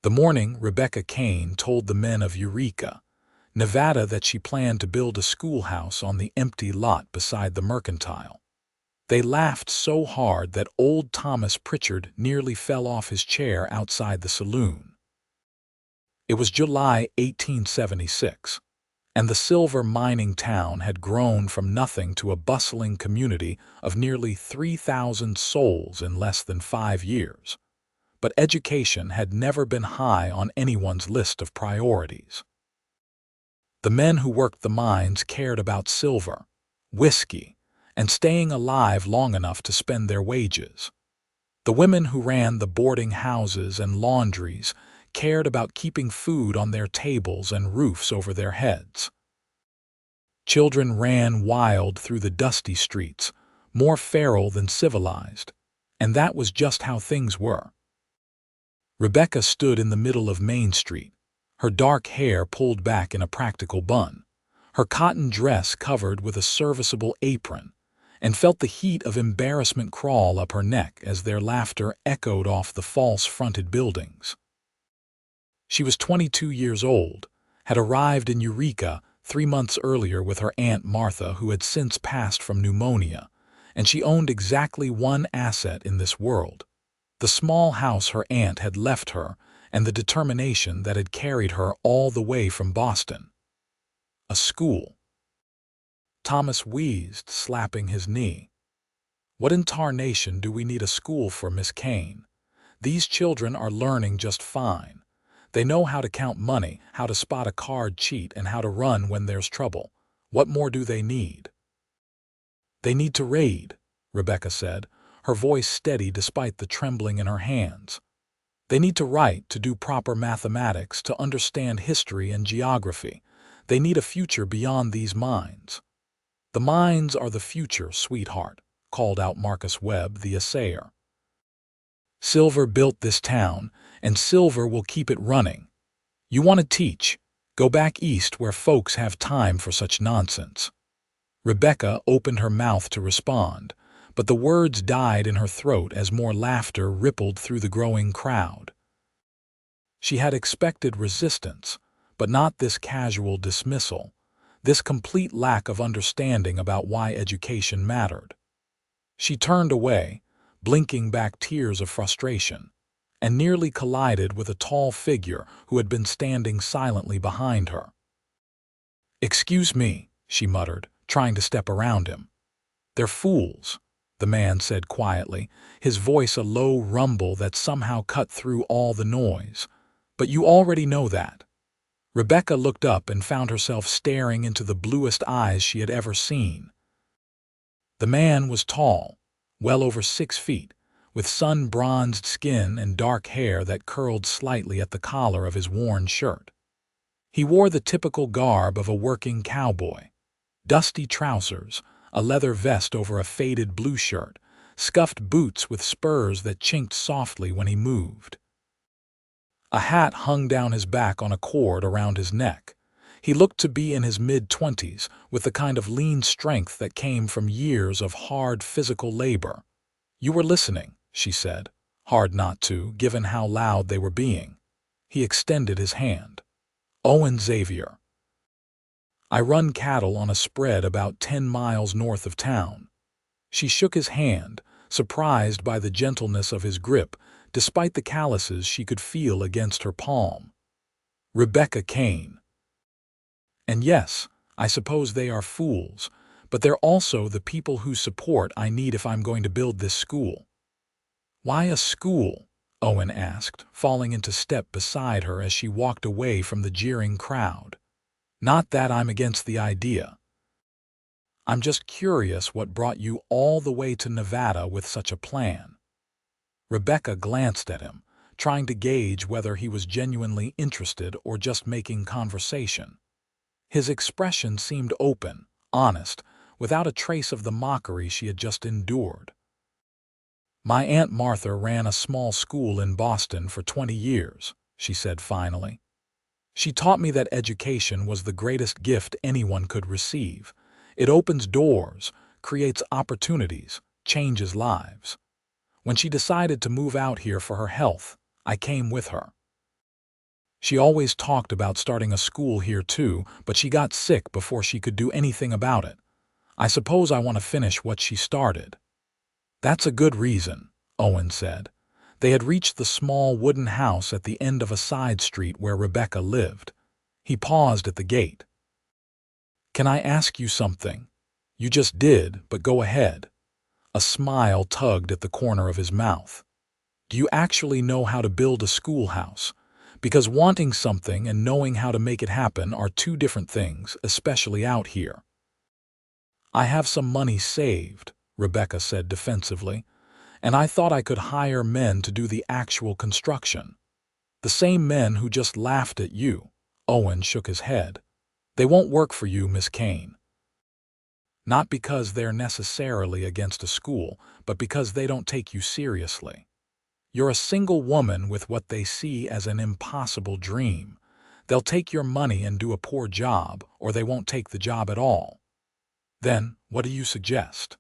The morning Rebecca Kane told the men of Eureka, Nevada, that she planned to build a schoolhouse on the empty lot beside the mercantile. They laughed so hard that old Thomas Pritchard nearly fell off his chair outside the saloon. It was July 1876, and the silver mining town had grown from nothing to a bustling community of nearly 3,000 souls in less than 5 years. But education had never been high on anyone's list of priorities. The men who worked the mines cared about silver, whiskey, and staying alive long enough to spend their wages. The women who ran the boarding houses and laundries cared about keeping food on their tables and roofs over their heads. Children ran wild through the dusty streets, more feral than civilized, and that was just how things were. Rebecca stood in the middle of Main Street, her dark hair pulled back in a practical bun, her cotton dress covered with a serviceable apron, and felt the heat of embarrassment crawl up her neck as their laughter echoed off the false-fronted buildings. She was 22 years old, had arrived in Eureka 3 months earlier with her Aunt Martha, who had since passed from pneumonia, and she owned exactly one asset in this world: the small house her aunt had left her and the determination that had carried her all the way from Boston. A school. Thomas wheezed, slapping his knee. "What in tarnation do we need a school for, Miss Kane? These children are learning just fine. They know how to count money, how to spot a card cheat, and how to run when there's trouble. What more do they need?" "They need to read," Rebecca said, her voice steady despite the trembling in her hands. "They need to write, to do proper mathematics, to understand history and geography. They need a future beyond these mines." "The mines are the future, sweetheart," called out Marcus Webb, the assayer. "Silver built this town, and silver will keep it running. You want to teach? Go back east where folks have time for such nonsense." Rebecca opened her mouth to respond, but the words died in her throat as more laughter rippled through the growing crowd. She had expected resistance, but not this casual dismissal, this complete lack of understanding about why education mattered. She turned away, blinking back tears of frustration, and nearly collided with a tall figure who had been standing silently behind her. "Excuse me," she muttered, trying to step around him. "They're fools," the man said quietly, his voice a low rumble that somehow cut through all the noise. "But you already know that." Rebecca looked up and found herself staring into the bluest eyes she had ever seen. The man was tall, well over 6 feet, with sun-bronzed skin and dark hair that curled slightly at the collar of his worn shirt. He wore the typical garb of a working cowboy: dusty trousers, a leather vest over a faded blue shirt, scuffed boots with spurs that chinked softly when he moved. A hat hung down his back on a cord around his neck. He looked to be in his mid-20s, with the kind of lean strength that came from years of hard physical labor. "You were listening," she said, hard not to, given how loud they were being. He extended his hand. "Owen Xavier. I run cattle on a spread about 10 miles north of town." She shook his hand, surprised by the gentleness of his grip, despite the calluses she could feel against her palm. "Rebecca Kane. And yes, I suppose they are fools, but they're also the people whose support I need if I'm going to build this school." "Why a school?" Owen asked, falling into step beside her as she walked away from the jeering crowd. "Not that I'm against the idea. I'm just curious what brought you all the way to Nevada with such a plan." Rebecca glanced at him, trying to gauge whether he was genuinely interested or just making conversation. His expression seemed open, honest, without a trace of the mockery she had just endured. "My Aunt Martha ran a small school in Boston for 20 years, she said finally. "She taught me that education was the greatest gift anyone could receive. It opens doors, creates opportunities, changes lives. When she decided to move out here for her health, I came with her." She always talked about starting a school here too, but she got sick before she could do anything about it. I suppose I want to finish what she started." "That's a good reason," Owen said. They had reached the small wooden house at the end of a side street where Rebecca lived. He paused at the gate. "Can I ask you something?" "You just did, but go ahead." A smile tugged at the corner of his mouth. "Do you actually know how to build a schoolhouse? Because wanting something and knowing how to make it happen are two different things, especially out here." "I have some money saved," Rebecca said defensively, "and I thought I could hire men to do the actual construction." "The same men who just laughed at you." Owen shook his head. "They won't work for you, Miss Kane. Not because they're necessarily against a school, but because they don't take you seriously. You're a single woman with what they see as an impossible dream. They'll take your money and do a poor job, or they won't take the job at all." "Then, what do you suggest?"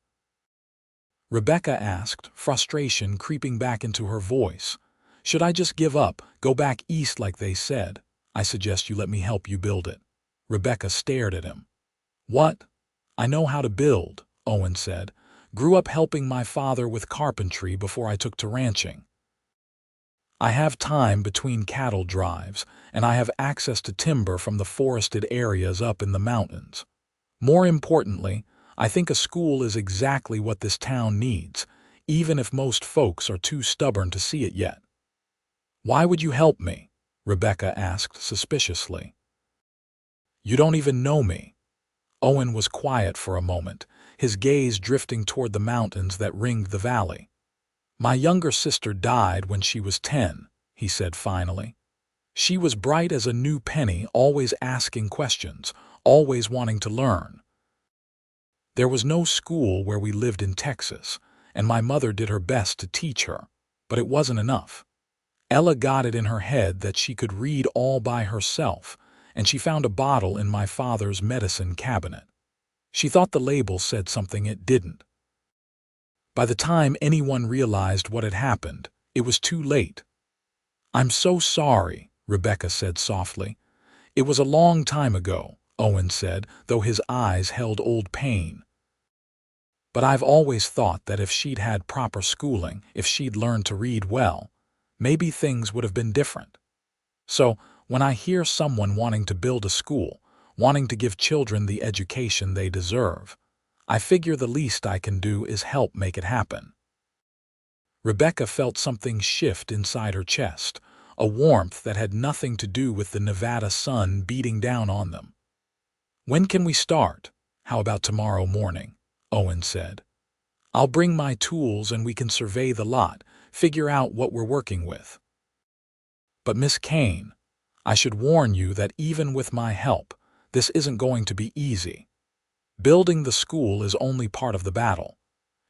Rebecca asked, frustration creeping back into her voice. "Should I just give up, go back east like they said? I suggest you let me help you build it." Rebecca stared at him. "What?" "I know how to build," Owen said. "Grew up helping my father with carpentry before I took to ranching. I have time between cattle drives, and I have access to timber from the forested areas up in the mountains. More importantly, I think a school is exactly what this town needs, even if most folks are too stubborn to see it yet." "Why would you help me?" Rebecca asked suspiciously. "You don't even know me." Owen was quiet for a moment, his gaze drifting toward the mountains that ringed the valley. "My younger sister died when she was 10, he said finally. "She was bright as a new penny, always asking questions, always wanting to learn. There was no school where we lived in Texas, and my mother did her best to teach her, but it wasn't enough. Ella got it in her head that she could read all by herself, and she found a bottle in my father's medicine cabinet. She thought the label said something it didn't. By the time anyone realized what had happened, it was too late." "I'm so sorry," Rebecca said softly. "It was a long time ago," Owen said, though his eyes held old pain. "But I've always thought that if she'd had proper schooling, if she'd learned to read well, maybe things would have been different. So, when I hear someone wanting to build a school, wanting to give children the education they deserve, I figure the least I can do is help make it happen." Rebecca felt something shift inside her chest, a warmth that had nothing to do with the Nevada sun beating down on them. "When can we start?" "How about tomorrow morning?" Owen said. "I'll bring my tools and we can survey the lot, figure out what we're working with." "But Miss Kane, I should warn you that even with my help, this isn't going to be easy. Building the school is only part of the battle.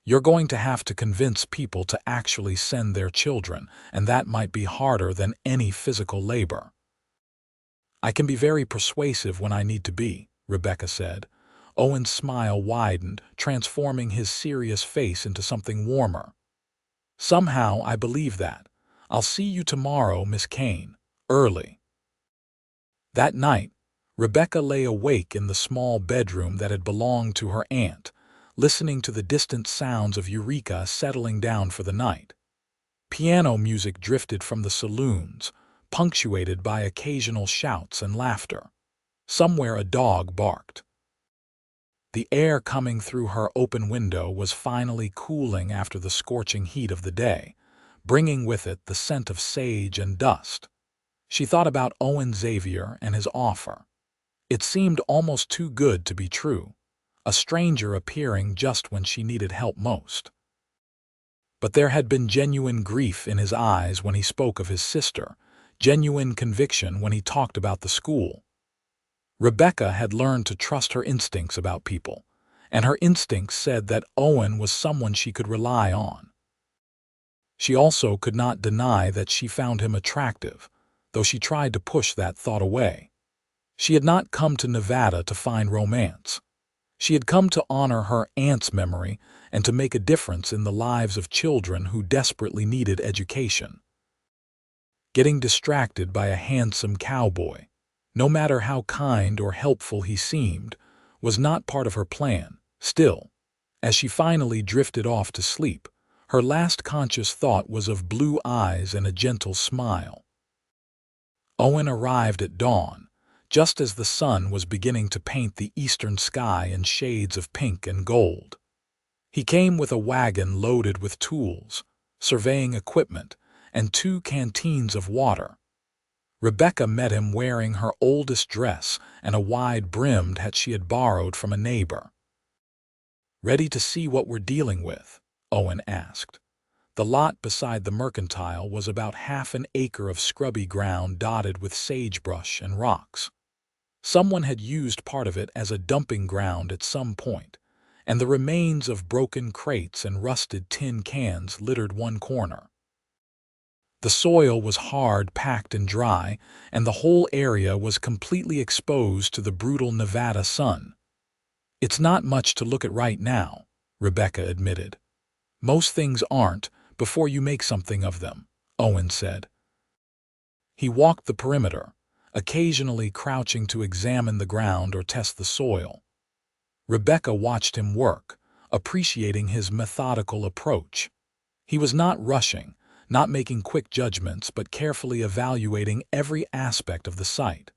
You're going to have to convince people to actually send their children, and that might be harder than any physical labor." "I can be very persuasive when I need to be," Rebecca said. Owen's smile widened, transforming his serious face into something warmer. "Somehow I believe that. I'll see you tomorrow, Miss Kane, early." That night, Rebecca lay awake in the small bedroom that had belonged to her aunt, listening to the distant sounds of Eureka settling down for the night. Piano music drifted from the saloons, punctuated by occasional shouts and laughter. Somewhere a dog barked. The air coming through her open window was finally cooling after the scorching heat of the day, bringing with it the scent of sage and dust. She thought about Owen Xavier and his offer. It seemed almost too good to be true, a stranger appearing just when she needed help most. But there had been genuine grief in his eyes when he spoke of his sister, genuine conviction when he talked about the school. Rebecca had learned to trust her instincts about people, and her instincts said that Owen was someone she could rely on. She also could not deny that she found him attractive, though she tried to push that thought away. She had not come to Nevada to find romance. She had come to honor her aunt's memory and to make a difference in the lives of children who desperately needed education. getting distracted by a handsome cowboy, no matter how kind or helpful he seemed, was not part of her plan. Still, as she finally drifted off to sleep, her last conscious thought was of blue eyes and a gentle smile. Owen arrived at dawn, just as the sun was beginning to paint the eastern sky in shades of pink and gold. He came with a wagon loaded with tools, surveying equipment, and 2 canteens of water. Rebecca met him wearing her oldest dress and a wide-brimmed hat she had borrowed from a neighbor. "Ready to see what we're dealing with?" Owen asked. The lot beside the mercantile was about half an acre of scrubby ground dotted with sagebrush and rocks. Someone had used part of it as a dumping ground at some point, and the remains of broken crates and rusted tin cans littered one corner. The soil was hard, packed, and dry, and the whole area was completely exposed to the brutal Nevada sun. "It's not much to look at right now," Rebecca admitted. "Most things aren't before you make something of them," Owen said. He walked the perimeter, occasionally crouching to examine the ground or test the soil. Rebecca watched him work, appreciating his methodical approach. He was not rushing, not making quick judgments, but carefully evaluating every aspect of the site.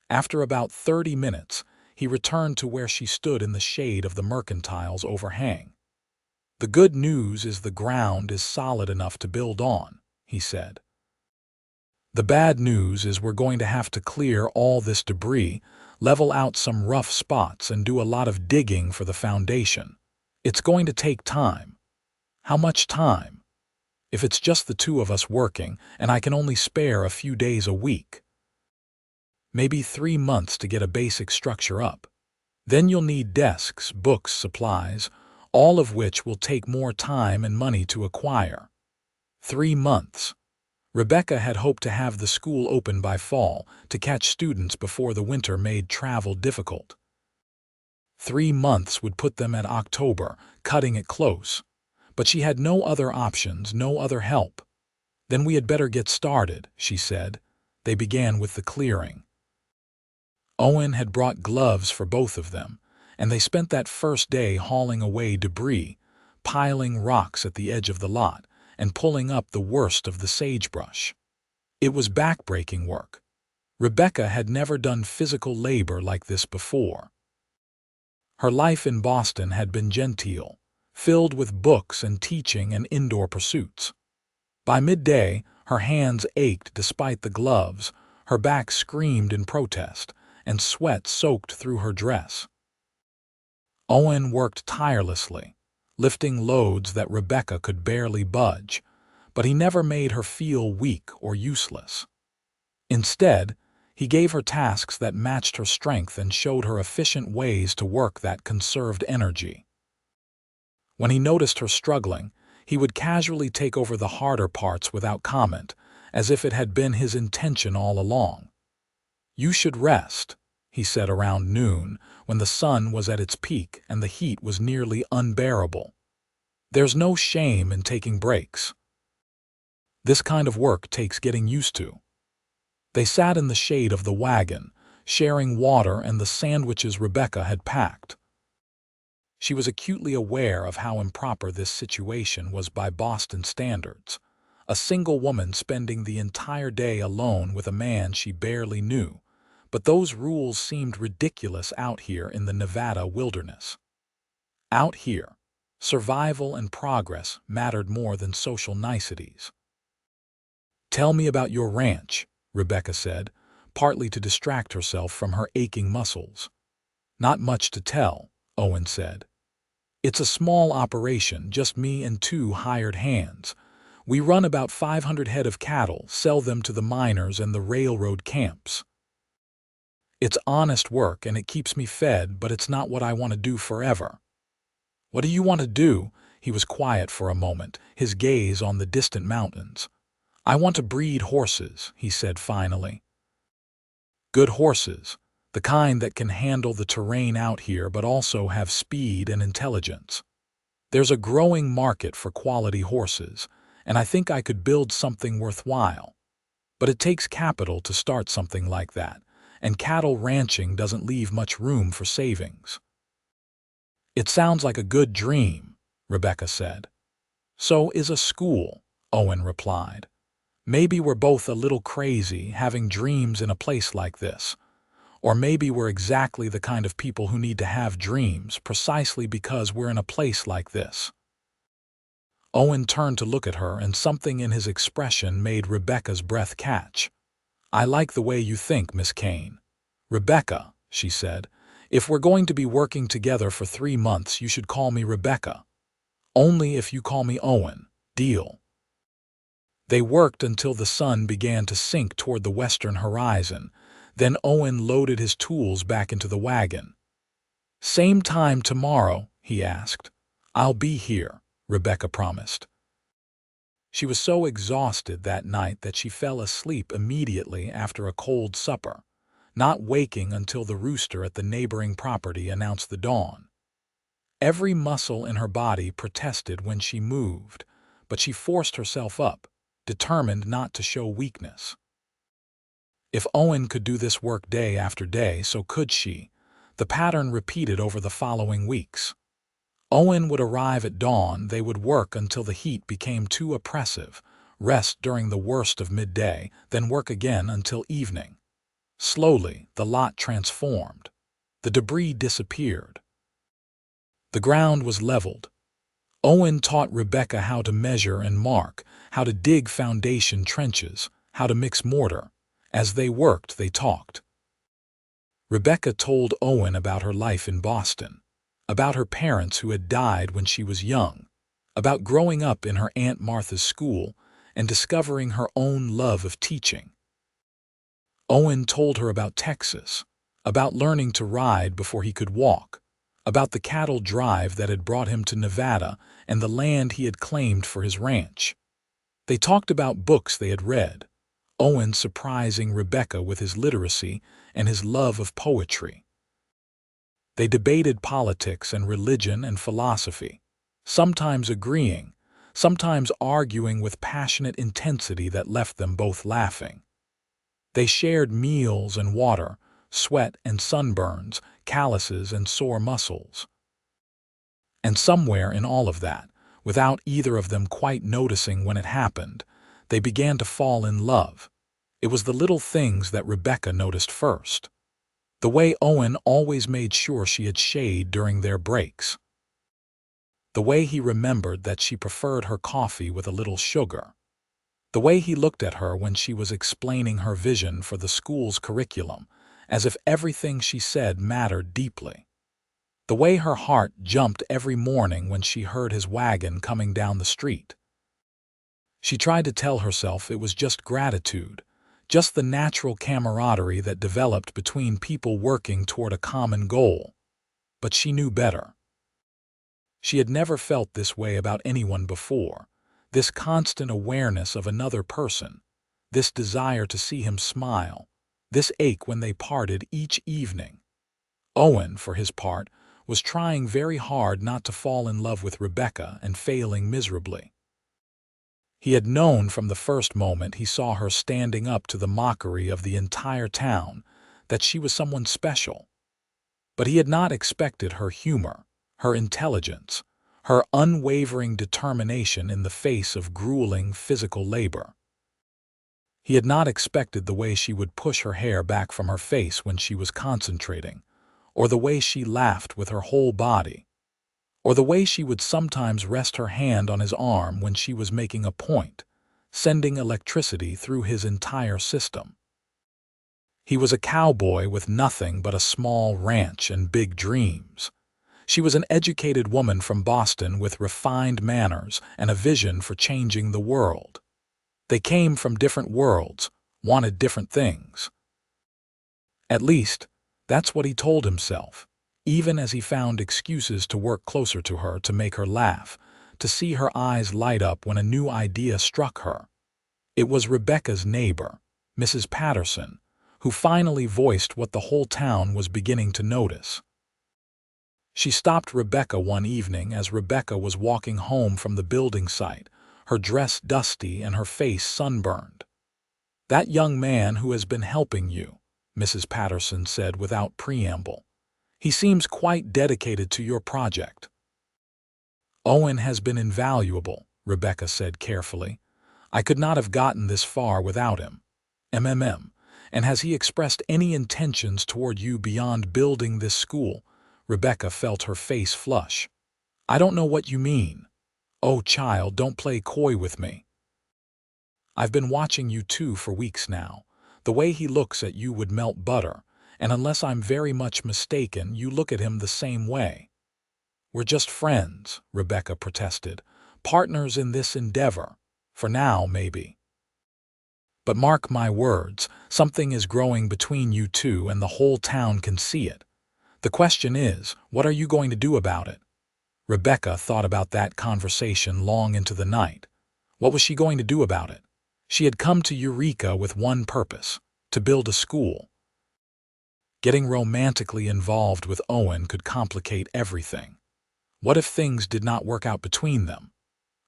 After about 30 minutes, he returned to where she stood in the shade of the mercantile's overhang. "The good news is the ground is solid enough to build on," he said. "The bad news is we're going to have to clear all this debris, level out some rough spots, and do a lot of digging for the foundation. It's going to take time." "How much time?" "If it's just the 2 of us working, and I can only spare a few days a week." "Maybe 3 months to get a basic structure up. Then you'll need desks, books, supplies, all of which will take more time and money to acquire." 3 months. Rebecca had hoped to have the school open by fall to catch students before the winter made travel difficult. 3 months would put them at October, cutting it close. But she had no other options, no other help. "Then we had better get started," she said. They began with the clearing. Owen had brought gloves for both of them, and they spent that first day hauling away debris, piling rocks at the edge of the lot, and pulling up the worst of the sagebrush. It was backbreaking work. Rebecca had never done physical labor like this before. Her life in Boston had been genteel, filled with books and teaching and indoor pursuits. By midday, her hands ached despite the gloves, her back screamed in protest, and sweat soaked through her dress. Owen worked tirelessly, lifting loads that Rebecca could barely budge, but he never made her feel weak or useless. Instead, he gave her tasks that matched her strength and showed her efficient ways to work that conserved energy. When he noticed her struggling, he would casually take over the harder parts without comment, as if it had been his intention all along. "You should rest," he said around noon, when the sun was at its peak and the heat was nearly unbearable. "There's no shame in taking breaks. This kind of work takes getting used to." They sat in the shade of the wagon, sharing water and the sandwiches Rebecca had packed. She was acutely aware of how improper this situation was by Boston standards. A single woman spending the entire day alone with a man she barely knew, but those rules seemed ridiculous out here in the Nevada wilderness. Out here, survival and progress mattered more than social niceties. "Tell me about your ranch," Rebecca said, partly to distract herself from her aching muscles. "Not much to tell," Owen said. "It's a small operation, just me and 2 hired hands. We run about 500 head of cattle, sell them to the miners and the railroad camps. It's honest work and it keeps me fed, but it's not what I want to do forever." "What do you want to do?" He was quiet for a moment, his gaze on the distant mountains. "I want to breed horses," he said finally. "Good horses, the kind that can handle the terrain out here but also have speed and intelligence. There's a growing market for quality horses, and I think I could build something worthwhile. But it takes capital to start something like that, and cattle ranching doesn't leave much room for savings." "It sounds like a good dream," Rebecca said. "So is a school," Owen replied. "Maybe we're both a little crazy having dreams in a place like this. Or maybe we're exactly the kind of people who need to have dreams precisely because we're in a place like this." Owen turned to look at her, and something in his expression made Rebecca's breath catch. "I like the way you think, Miss Kane." "Rebecca," she said, "if we're going to be working together for 3 months, you should call me Rebecca. Only if you call me Owen. Deal?" They worked until the sun began to sink toward the western horizon. Then Owen loaded his tools back into the wagon. "Same time tomorrow?" he asked. "I'll be here," Rebecca promised. She was so exhausted that night that she fell asleep immediately after a cold supper, not waking until the rooster at the neighboring property announced the dawn. Every muscle in her body protested when she moved, but she forced herself up, determined not to show weakness. If Owen could do this work day after day, so could she. The pattern repeated over the following weeks. Owen would arrive at dawn, they would work until the heat became too oppressive, rest during the worst of midday, then work again until evening. Slowly, the lot transformed. The debris disappeared. The ground was leveled. Owen taught Rebecca how to measure and mark, how to dig foundation trenches, how to mix mortar. As they worked, they talked. Rebecca told Owen about her life in Boston, about her parents who had died when she was young, about growing up in her Aunt Martha's school and discovering her own love of teaching. Owen told her about Texas, about learning to ride before he could walk, about the cattle drive that had brought him to Nevada and the land he had claimed for his ranch. They talked about books they had read, Owen surprising Rebecca with his literacy and his love of poetry. They debated politics and religion and philosophy, sometimes agreeing, sometimes arguing with passionate intensity that left them both laughing. They shared meals and water, sweat and sunburns, calluses and sore muscles. And somewhere in all of that, without either of them quite noticing when it happened, they began to fall in love. It was the little things that Rebecca noticed first. The way Owen always made sure she had shade during their breaks. The way he remembered that she preferred her coffee with a little sugar. The way he looked at her when she was explaining her vision for the school's curriculum, as if everything she said mattered deeply. The way her heart jumped every morning when she heard his wagon coming down the street. She tried to tell herself it was just gratitude, just the natural camaraderie that developed between people working toward a common goal. But she knew better. She had never felt this way about anyone before, this constant awareness of another person, this desire to see him smile, this ache when they parted each evening. Owen, for his part, was trying very hard not to fall in love with Rebecca and failing miserably. He had known from the first moment he saw her standing up to the mockery of the entire town that she was someone special. But he had not expected her humor, her intelligence, her unwavering determination in the face of grueling physical labor. He had not expected the way she would push her hair back from her face when she was concentrating, or the way she laughed with her whole body, or the way she would sometimes rest her hand on his arm when she was making a point, sending electricity through his entire system. He was a cowboy with nothing but a small ranch and big dreams. She was an educated woman from Boston with refined manners and a vision for changing the world. They came from different worlds, wanted different things. At least, that's what he told himself, even as he found excuses to work closer to her to make her laugh, to see her eyes light up when a new idea struck her. It was Rebecca's neighbor, Mrs. Patterson, who finally voiced what the whole town was beginning to notice. She stopped Rebecca one evening as Rebecca was walking home from the building site, her dress dusty and her face sunburned. "That young man who has been helping you," Mrs. Patterson said without preamble. "He seems quite dedicated to your project." "Owen has been invaluable," Rebecca said carefully. "I could not have gotten this far without him. And has he expressed any intentions toward you beyond building this school?" Rebecca felt her face flush. "I don't know what you mean." "Oh, child, don't play coy with me. I've been watching you two for weeks now. The way he looks at you would melt butter, and unless I'm very much mistaken, you look at him the same way." "We're just friends," Rebecca protested. "Partners in this endeavor. For now, maybe. But mark my words, something is growing between you two and the whole town can see it. The question is, what are you going to do about it?" Rebecca thought about that conversation long into the night. What was she going to do about it? She had come to Eureka with one purpose: to build a school. Getting romantically involved with Owen could complicate everything. What if things did not work out between them?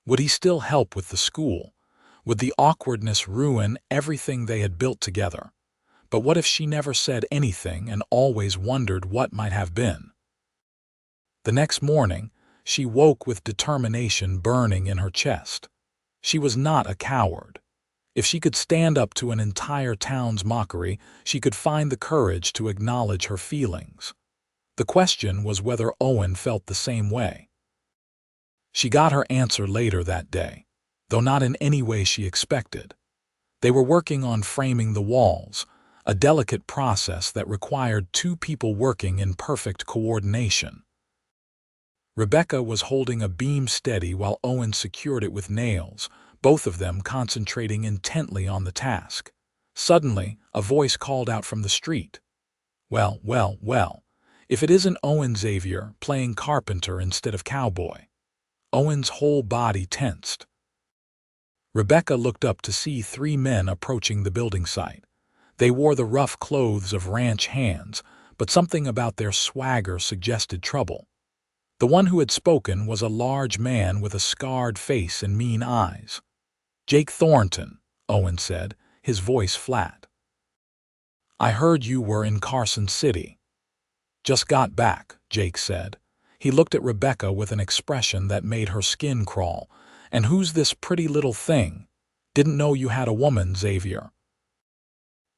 Would he still help with the school? Would the awkwardness ruin everything they had built together? But what if she never said anything and always wondered what might have been? The next morning, she woke with determination burning in her chest. She was not a coward. If she could stand up to an entire town's mockery, she could find the courage to acknowledge her feelings. The question was whether Owen felt the same way. She got her answer later that day, though not in any way she expected. They were working on framing the walls, a delicate process that required two people working in perfect coordination. Rebecca was holding a beam steady while Owen secured it with nails, both of them concentrating intently on the task. Suddenly, a voice called out from the street. Well, if it isn't Owen Xavier playing carpenter instead of cowboy." Owen's whole body tensed. Rebecca looked up to see three men approaching the building site. They wore the rough clothes of ranch hands, but something about their swagger suggested trouble. The one who had spoken was a large man with a scarred face and mean eyes. "Jake Thornton," Owen said, his voice flat. "I heard you were in Carson City." "Just got back," Jake said. He looked at Rebecca with an expression that made her skin crawl. "And who's this pretty little thing? Didn't know you had a woman, Xavier."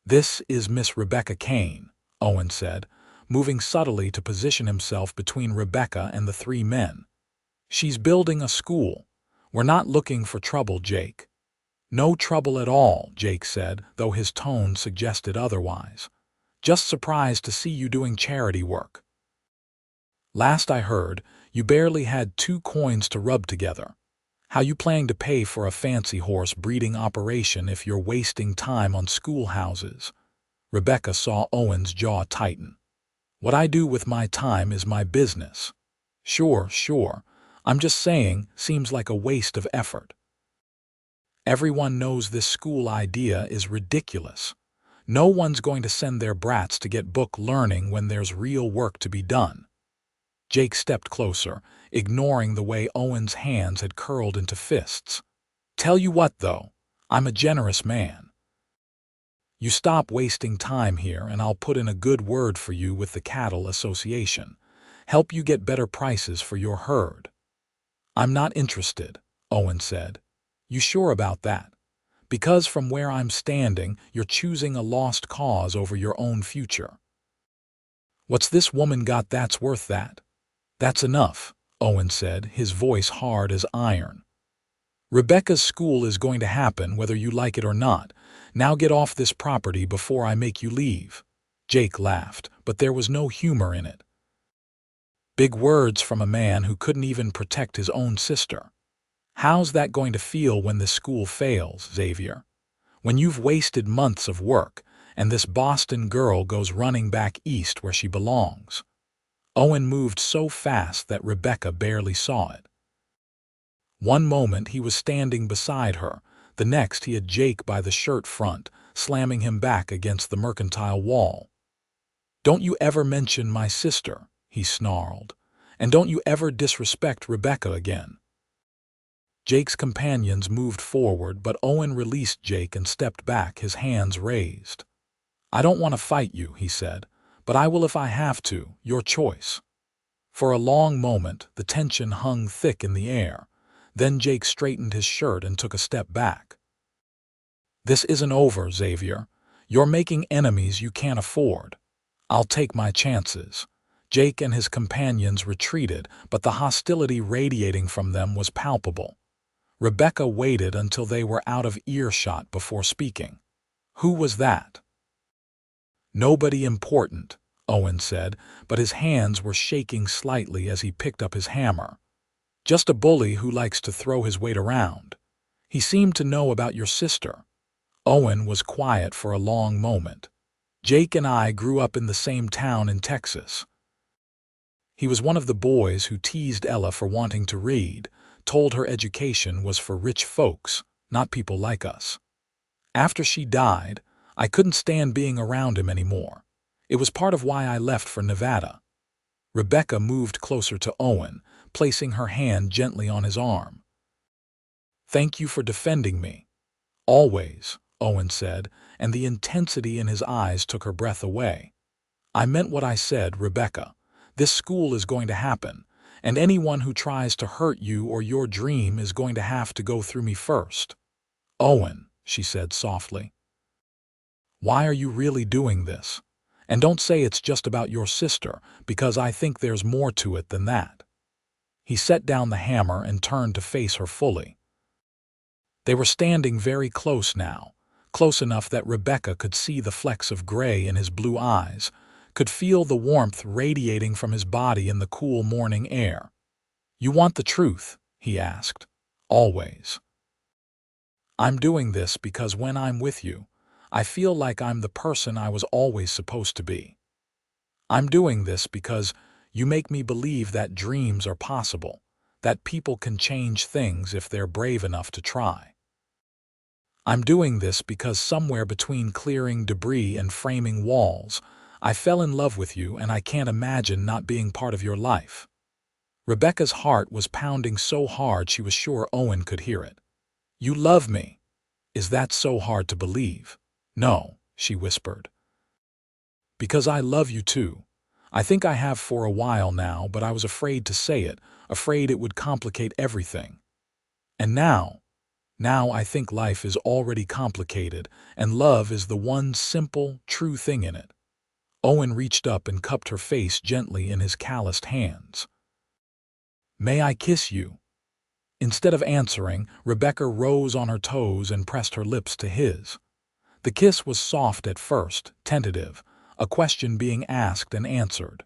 "This is Miss Rebecca Kane," Owen said, moving subtly to position himself between Rebecca and the three men. "She's building a school. We're not looking for trouble, Jake." "No trouble at all," Jake said, though his tone suggested otherwise. "Just surprised to see you doing charity work. Last I heard, you barely had 2 coins to rub together. How you planning to pay for a fancy horse breeding operation if you're wasting time on schoolhouses?" Rebecca saw Owen's jaw tighten. "What I do with my time is my business." Sure. I'm just saying, seems like a waste of effort." "Everyone knows this school idea is ridiculous. No one's going to send their brats to get book learning when there's real work to be done." Jake stepped closer, ignoring the way Owen's hands had curled into fists. "Tell you what, though, I'm a generous man. You stop wasting time here and I'll put in a good word for you with the Cattle Association. Help you get better prices for your herd." "I'm not interested," Owen said. "You sure about that? Because from where I'm standing, you're choosing a lost cause over your own future." "What's this woman got that's worth that?" "That's enough," Owen said, his voice hard as iron. "Rebecca's school is going to happen whether you like it or not. Now get off this property before I make you leave." Jake laughed, but there was no humor in it. Big words from a man who couldn't even protect his own sister. "How's that going to feel when this school fails, Xavier? When you've wasted months of work, and this Boston girl goes running back east where she belongs?" Owen moved so fast that Rebecca barely saw it. One moment he was standing beside her, the next he had Jake by the shirt front, slamming him back against the mercantile wall. "Don't you ever mention my sister," he snarled, "and don't you ever disrespect Rebecca again." Jake's companions moved forward, but Owen released Jake and stepped back, his hands raised. "I don't want to fight you," he said, "but I will if I have to, your choice." For a long moment, the tension hung thick in the air. Then Jake straightened his shirt and took a step back. "This isn't over, Xavier. You're making enemies you can't afford. I'll take my chances." Jake and his companions retreated, but the hostility radiating from them was palpable. Rebecca waited until they were out of earshot before speaking. "Who was that?" "Nobody important," Owen said, but his hands were shaking slightly as he picked up his hammer. "Just a bully who likes to throw his weight around. He seemed to know about your sister." Owen was quiet for a long moment. "Jake and I grew up in the same town in Texas. He was one of the boys who teased Ella for wanting to read, told her education was for rich folks, not people like us. After she died, I couldn't stand being around him anymore. It was part of why I left for Nevada." Rebecca moved closer to Owen, placing her hand gently on his arm. "Thank you for defending me." "Always," Owen said, and the intensity in his eyes took her breath away. "I meant what I said, Rebecca. This school is going to happen, and anyone who tries to hurt you or your dream is going to have to go through me first." "Owen," she said softly, "why are you really doing this? And don't say it's just about your sister, because I think there's more to it than that." He set down the hammer and turned to face her fully. They were standing very close now, close enough that Rebecca could see the flecks of gray in his blue eyes, could feel the warmth radiating from his body in the cool morning air. "You want the truth?" he asked. "Always." "I'm doing this because when I'm with you, I feel like I'm the person I was always supposed to be. I'm doing this because you make me believe that dreams are possible, that people can change things if they're brave enough to try. I'm doing this because somewhere between clearing debris and framing walls, I fell in love with you and I can't imagine not being part of your life." Rebecca's heart was pounding so hard she was sure Owen could hear it. "You love me? Is that so hard to believe?" "No," she whispered. "Because I love you too. I think I have for a while now, but I was afraid to say it, afraid it would complicate everything. And now I think life is already complicated, and love is the one simple, true thing in it." Owen reached up and cupped her face gently in his calloused hands. "May I kiss you?" Instead of answering, Rebecca rose on her toes and pressed her lips to his. The kiss was soft at first, tentative, a question being asked and answered.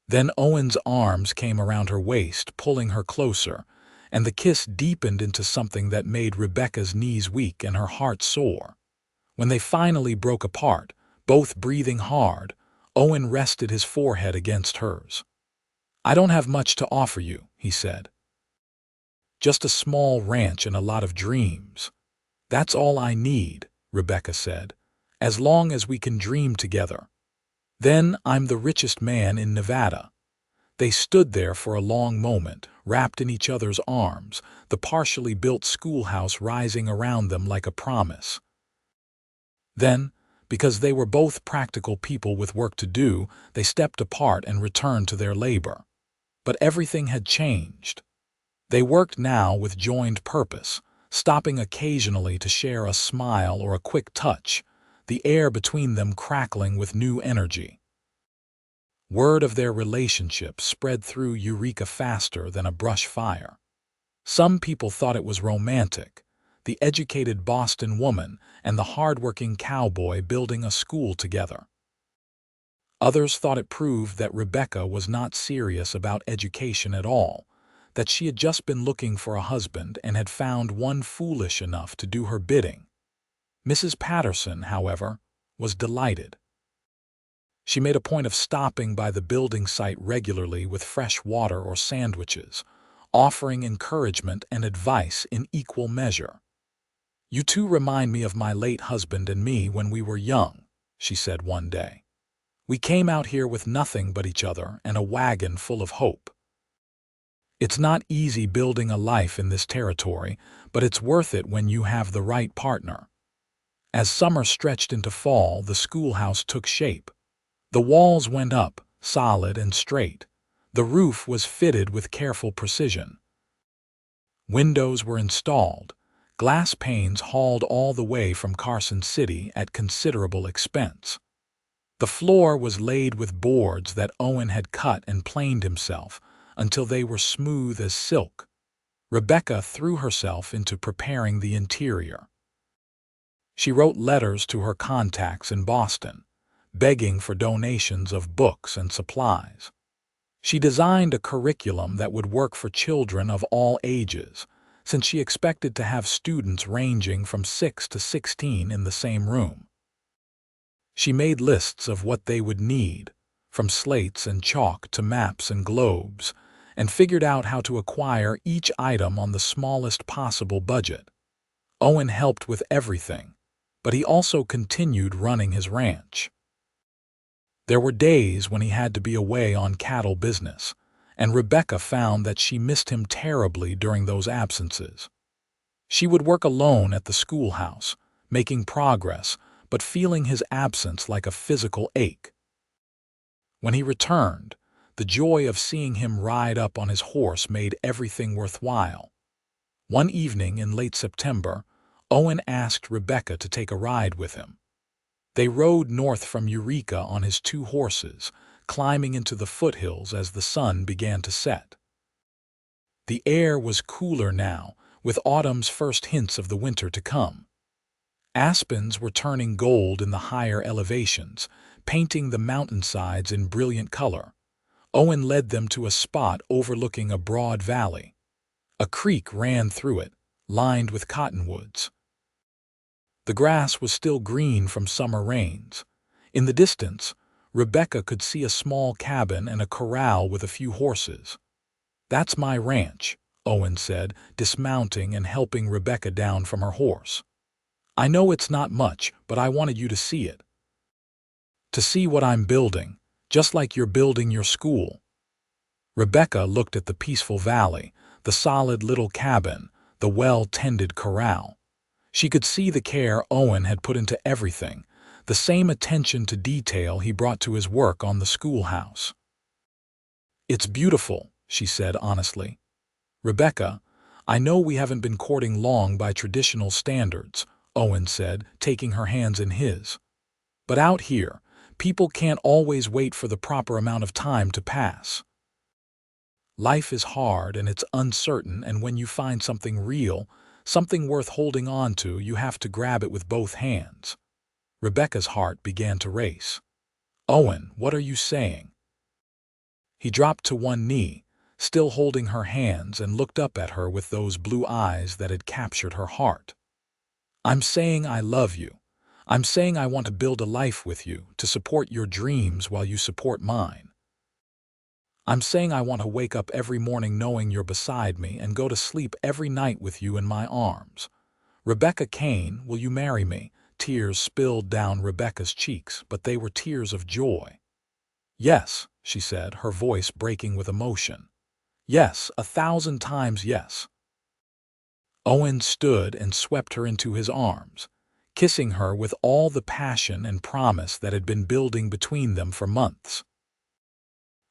Then Owen's arms came around her waist, pulling her closer, and the kiss deepened into something that made Rebecca's knees weak and her heart sore. When they finally broke apart, both breathing hard, Owen rested his forehead against hers. "I don't have much to offer you," he said. "Just a small ranch and a lot of dreams." "That's all I need," Rebecca said, "as long as we can dream together. Then I'm the richest man in Nevada." They stood there for a long moment, wrapped in each other's arms, the partially built schoolhouse rising around them like a promise. Then, because they were both practical people with work to do, they stepped apart and returned to their labor. But everything had changed. They worked now with joined purpose, stopping occasionally to share a smile or a quick touch, the air between them crackling with new energy. Word of their relationship spread through Eureka faster than a brush fire. Some people thought it was romantic, the educated Boston woman and the hard-working cowboy building a school together. Others thought it proved that Rebecca was not serious about education at all, that she had just been looking for a husband and had found one foolish enough to do her bidding. Mrs. Patterson, however, was delighted. She made a point of stopping by the building site regularly with fresh water or sandwiches, offering encouragement and advice in equal measure. "You two remind me of my late husband and me when we were young," she said one day. "We came out here with nothing but each other and a wagon full of hope." It's not easy building a life in this territory, but it's worth it when you have the right partner. As summer stretched into fall, the schoolhouse took shape. The walls went up, solid and straight. The roof was fitted with careful precision. Windows were installed, glass panes hauled all the way from Carson City at considerable expense. The floor was laid with boards that Owen had cut and planed himself until they were smooth as silk. Rebecca threw herself into preparing the interior. She wrote letters to her contacts in Boston, begging for donations of books and supplies. She designed a curriculum that would work for children of all ages, since she expected to have students ranging from 6 to 16 in the same room. She made lists of what they would need, from slates and chalk to maps and globes, and figured out how to acquire each item on the smallest possible budget. Owen helped with everything, but he also continued running his ranch. There were days when he had to be away on cattle business, and Rebecca found that she missed him terribly during those absences. She would work alone at the schoolhouse, making progress, but feeling his absence like a physical ache. When he returned, the joy of seeing him ride up on his horse made everything worthwhile. One evening in late September, Owen asked Rebecca to take a ride with him. They rode north from Eureka on his 2 horses, climbing into the foothills as the sun began to set. The air was cooler now, with autumn's first hints of the winter to come. Aspens were turning gold in the higher elevations, painting the mountainsides in brilliant color. Owen led them to a spot overlooking a broad valley. A creek ran through it, lined with cottonwoods. The grass was still green from summer rains. In the distance, Rebecca could see a small cabin and a corral with a few horses. "That's my ranch," Owen said, dismounting and helping Rebecca down from her horse. "I know it's not much, but I wanted you to see it. To see what I'm building, just like you're building your school." Rebecca looked at the peaceful valley, the solid little cabin, the well-tended corral. She could see the care Owen had put into everything, the same attention to detail he brought to his work on the schoolhouse. "It's beautiful," she said honestly. "Rebecca, I know we haven't been courting long by traditional standards," Owen said, taking her hands in his. "But out here, people can't always wait for the proper amount of time to pass. Life is hard and it's uncertain, and when you find something real, something worth holding on to, you have to grab it with both hands." Rebecca's heart began to race. "Owen, what are you saying?" He dropped to one knee, still holding her hands, and looked up at her with those blue eyes that had captured her heart. "I'm saying I love you. I'm saying I want to build a life with you, to support your dreams while you support mine. I'm saying I want to wake up every morning knowing you're beside me and go to sleep every night with you in my arms. Rebecca Kane, will you marry me?" Tears spilled down Rebecca's cheeks, but they were tears of joy. "Yes," she said, her voice breaking with emotion. "Yes, 1,000 times yes." Owen stood and swept her into his arms, kissing her with all the passion and promise that had been building between them for months.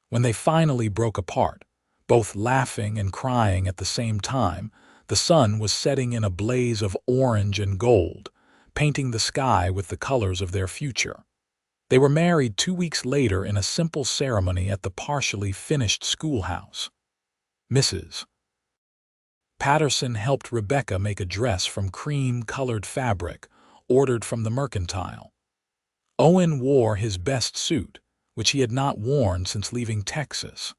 When they finally broke apart, both laughing and crying at the same time, the sun was setting in a blaze of orange and gold, painting the sky with the colors of their future. They were married 2 weeks later in a simple ceremony at the partially finished schoolhouse. Mrs. Patterson helped Rebecca make a dress from cream-colored fabric ordered from the mercantile. Owen wore his best suit, which he had not worn since leaving Texas.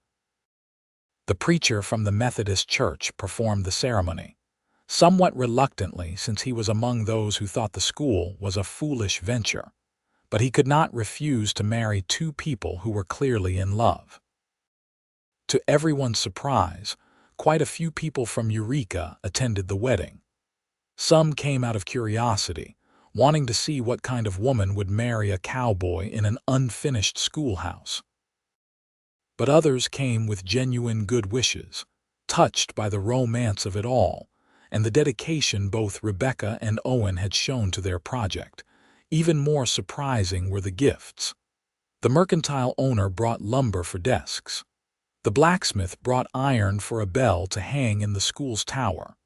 The preacher from the Methodist Church performed the ceremony, somewhat reluctantly since he was among those who thought the school was a foolish venture, but he could not refuse to marry 2 people who were clearly in love. To everyone's surprise, quite a few people from Eureka attended the wedding. Some came out of curiosity, wanting to see what kind of woman would marry a cowboy in an unfinished schoolhouse. But others came with genuine good wishes, touched by the romance of it all, and the dedication both Rebecca and Owen had shown to their project. Even more surprising were the gifts. The mercantile owner brought lumber for desks. The blacksmith brought iron for a bell to hang in the school's tower.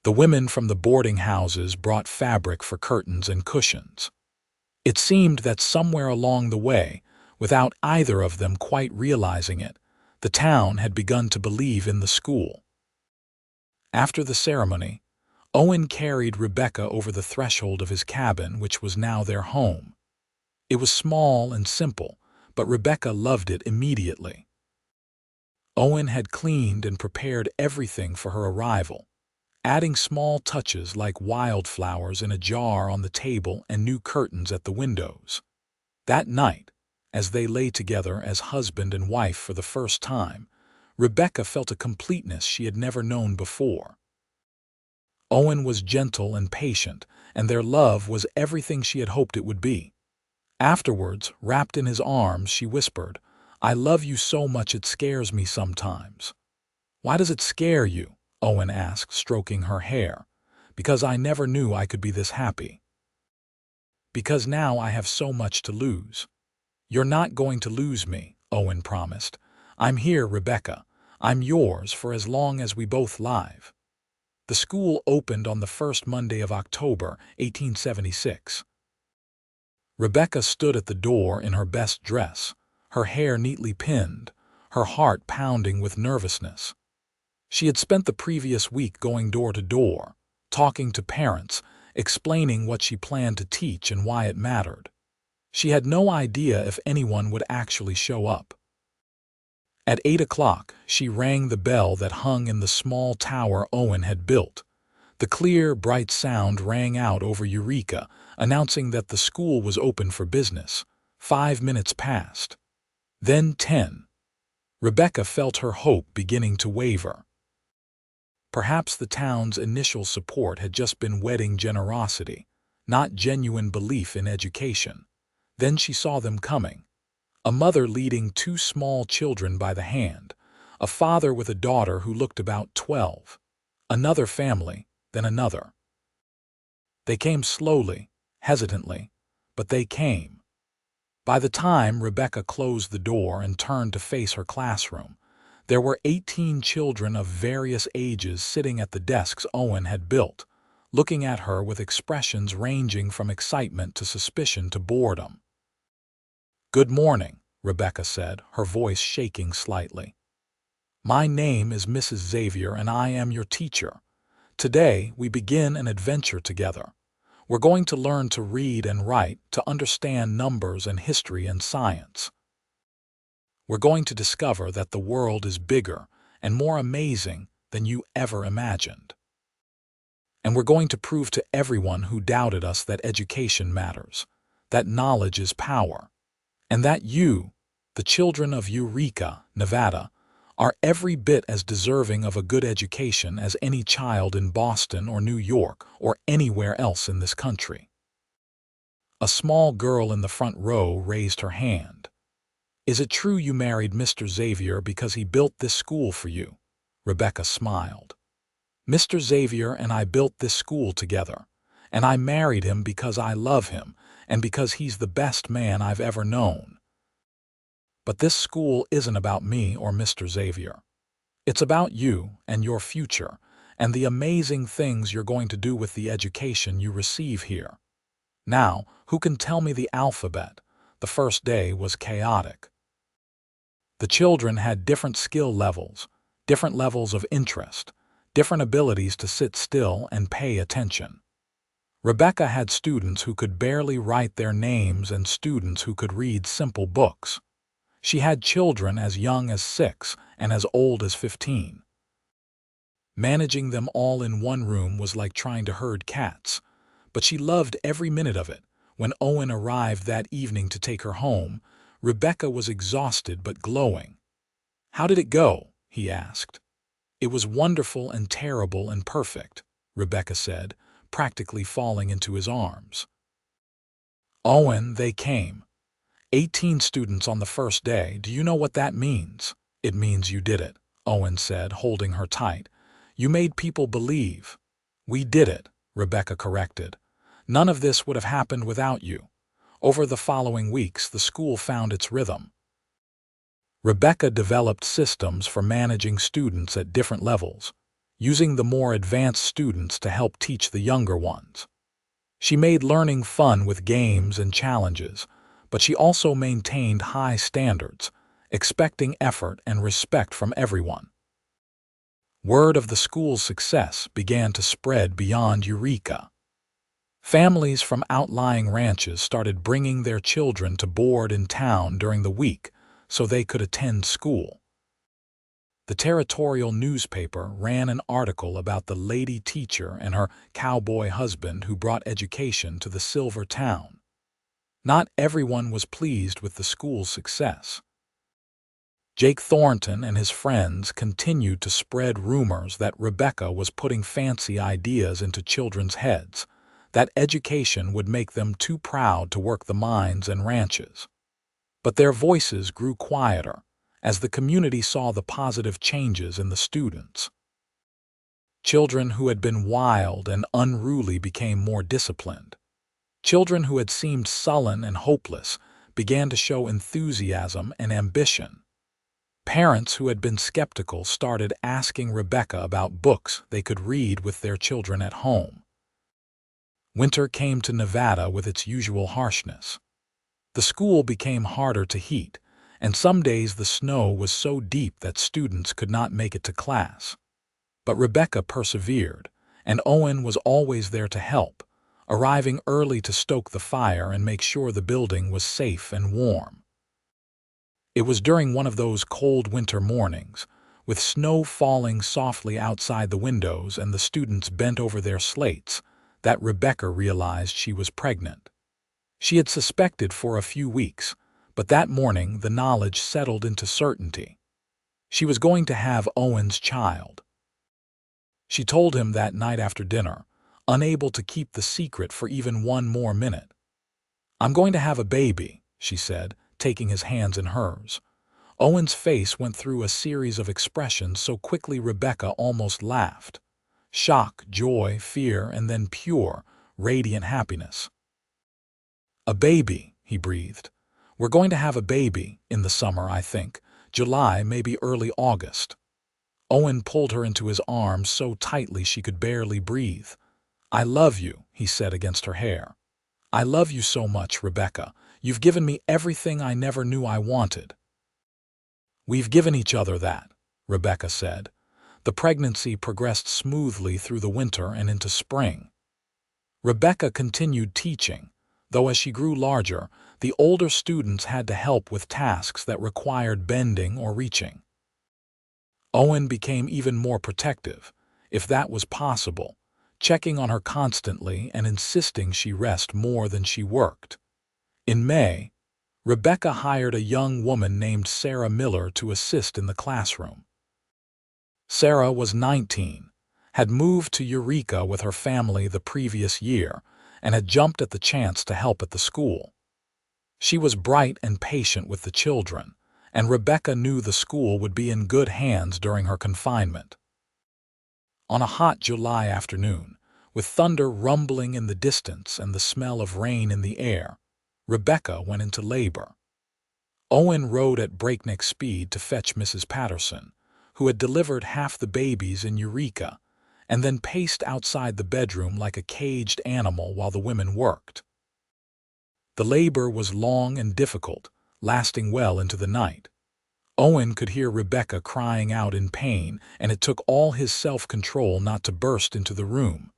The women from the boarding houses brought fabric for curtains and cushions. It seemed that somewhere along the way, without either of them quite realizing it, the town had begun to believe in the school. After the ceremony, Owen carried Rebecca over the threshold of his cabin, which was now their home. It was small and simple, but Rebecca loved it immediately. Owen had cleaned and prepared everything for her arrival, adding small touches like wildflowers in a jar on the table and new curtains at the windows. That night, as they lay together as husband and wife for the first time, Rebecca felt a completeness she had never known before. Owen was gentle and patient, and their love was everything she had hoped it would be. Afterwards, wrapped in his arms, she whispered, "I love you so much it scares me sometimes." "Why does it scare you?" Owen asked, stroking her hair. "Because I never knew I could be this happy. Because now I have so much to lose." "You're not going to lose me," Owen promised. "I'm here, Rebecca. I'm yours for as long as we both live." The school opened on the first Monday of October, 1876. Rebecca stood at the door in her best dress, her hair neatly pinned, her heart pounding with nervousness. She had spent the previous week going door to door, talking to parents, explaining what she planned to teach and why it mattered. She had no idea if anyone would actually show up. At 8 o'clock, she rang the bell that hung in the small tower Owen had built. The clear, bright sound rang out over Eureka, announcing that the school was open for business. 5 minutes passed. Then 10. Rebecca felt her hope beginning to waver. Perhaps the town's initial support had just been wedding generosity, not genuine belief in education. Then she saw them coming. A mother leading 2 small children by the hand, a father with a daughter who looked about 12, another family, then another. They came slowly, hesitantly, but they came. By the time Rebecca closed the door and turned to face her classroom, there were 18 children of various ages sitting at the desks Owen had built, looking at her with expressions ranging from excitement to suspicion to boredom. "Good morning," Rebecca said, her voice shaking slightly. "My name is Mrs. Xavier and I am your teacher. Today we begin an adventure together. We're going to learn to read and write, to understand numbers and history and science. We're going to discover that the world is bigger and more amazing than you ever imagined. And we're going to prove to everyone who doubted us that education matters, that knowledge is power, and that you, the children of Eureka, Nevada, are every bit as deserving of a good education as any child in Boston or New York or anywhere else in this country." A small girl in the front row raised her hand. "Is it true you married Mr. Xavier because he built this school for you?" Rebecca smiled. "Mr. Xavier and I built this school together, and I married him because I love him and because he's the best man I've ever known. But this school isn't about me or Mr. Xavier. It's about you and your future and the amazing things you're going to do with the education you receive here. Now, who can tell me the alphabet?" The first day was chaotic. The children had different skill levels, different levels of interest, different abilities to sit still and pay attention. Rebecca had students who could barely write their names and students who could read simple books. She had children as young as 6 and as old as 15. Managing them all in one room was like trying to herd cats, but she loved every minute of it. When Owen arrived that evening to take her home, Rebecca was exhausted but glowing. "How did it go?" he asked. "It was wonderful and terrible and perfect," Rebecca said, practically falling into his arms. "Owen, they came. 18 students on the first day. Do you know what that means?" "It means you did it," Owen said, holding her tight. "You made people believe." "We did it," Rebecca corrected. "None of this would have happened without you." Over the following weeks, the school found its rhythm. Rebecca developed systems for managing students at different levels, using the more advanced students to help teach the younger ones. She made learning fun with games and challenges, but she also maintained high standards, expecting effort and respect from everyone. Word of the school's success began to spread beyond Eureka. Families from outlying ranches started bringing their children to board in town during the week so they could attend school. The territorial newspaper ran an article about the lady teacher and her cowboy husband who brought education to the Silver Town. Not everyone was pleased with the school's success. Jake Thornton and his friends continued to spread rumors that Rebecca was putting fancy ideas into children's heads, that education would make them too proud to work the mines and ranches. But their voices grew quieter as the community saw the positive changes in the students. Children who had been wild and unruly became more disciplined. Children who had seemed sullen and hopeless began to show enthusiasm and ambition. Parents who had been skeptical started asking Rebecca about books they could read with their children at home. Winter came to Nevada with its usual harshness. The school became harder to heat, and some days the snow was so deep that students could not make it to class. But Rebecca persevered, and Owen was always there to help, arriving early to stoke the fire and make sure the building was safe and warm. It was during one of those cold winter mornings, with snow falling softly outside the windows and the students bent over their slates, that Rebecca realized she was pregnant. She had suspected for a few weeks, but that morning the knowledge settled into certainty. She was going to have Owen's child. She told him that night after dinner, unable to keep the secret for even one more minute. "I'm going to have a baby," she said, taking his hands in hers. Owen's face went through a series of expressions so quickly Rebecca almost laughed. Shock, joy, fear, and then pure, radiant happiness. "A baby," he breathed. "We're going to have a baby in the summer, I think. July, maybe early August." Owen pulled her into his arms so tightly she could barely breathe. "I love you," he said against her hair. "I love you so much, Rebecca. You've given me everything I never knew I wanted." "We've given each other that," Rebecca said. The pregnancy progressed smoothly through the winter and into spring. Rebecca continued teaching, though as she grew larger, the older students had to help with tasks that required bending or reaching. Owen became even more protective, if that was possible, checking on her constantly and insisting she rest more than she worked. In May, Rebecca hired a young woman named Sarah Miller to assist in the classroom. Sarah was 19, had moved to Eureka with her family the previous year, and had jumped at the chance to help at the school. She was bright and patient with the children, and Rebecca knew the school would be in good hands during her confinement. On a hot July afternoon, with thunder rumbling in the distance and the smell of rain in the air, Rebecca went into labor. Owen rode at breakneck speed to fetch Mrs. Patterson, who had delivered half the babies in Eureka, and then paced outside the bedroom like a caged animal while the women worked. The labor was long and difficult, lasting well into the night. Owen could hear Rebecca crying out in pain, and it took all his self-control not to burst into the room.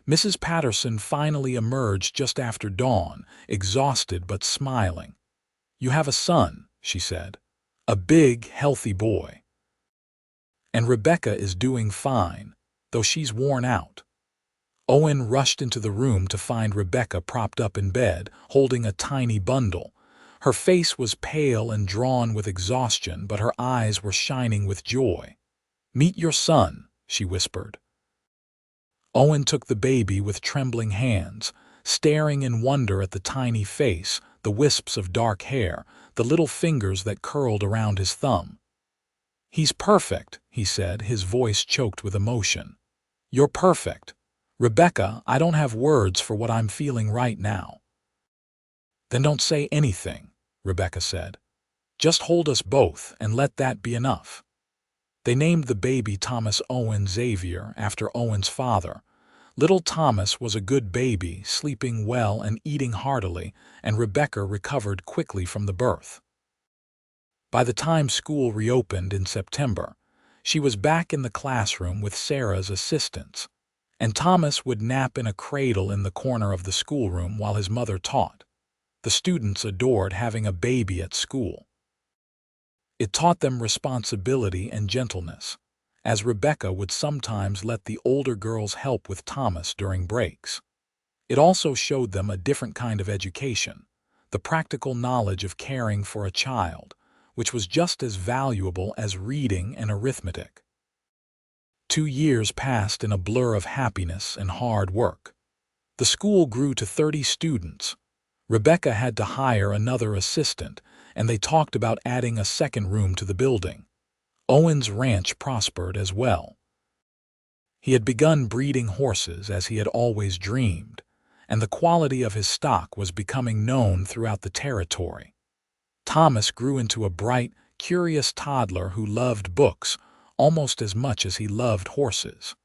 Mrs. Patterson finally emerged just after dawn, exhausted but smiling. "You have a son," she said. "A big, healthy boy. And Rebecca is doing fine, though she's worn out." Owen rushed into the room to find Rebecca propped up in bed, holding a tiny bundle. Her face was pale and drawn with exhaustion, but her eyes were shining with joy. "Meet your son," she whispered. Owen took the baby with trembling hands, staring in wonder at the tiny face, the wisps of dark hair, the little fingers that curled around his thumb. "He's perfect," he said, his voice choked with emotion. "You're perfect. Rebecca, I don't have words for what I'm feeling right now." "Then don't say anything," Rebecca said. "Just hold us both and let that be enough." They named the baby Thomas Owen Xavier after Owen's father. Little Thomas was a good baby, sleeping well and eating heartily, and Rebecca recovered quickly from the birth. By the time school reopened in September, she was back in the classroom with Sarah's assistants, and Thomas would nap in a cradle in the corner of the schoolroom while his mother taught. The students adored having a baby at school. It taught them responsibility and gentleness, as Rebecca would sometimes let the older girls help with Thomas during breaks. It also showed them a different kind of education, the practical knowledge of caring for a child, which was just as valuable as reading and arithmetic. 2 years passed in a blur of happiness and hard work. The school grew to 30 students. Rebecca had to hire another assistant, and they talked about adding a second room to the building. Owen's ranch prospered as well. He had begun breeding horses as he had always dreamed, and the quality of his stock was becoming known throughout the territory. Thomas grew into a bright, curious toddler who loved books almost as much as he loved horses.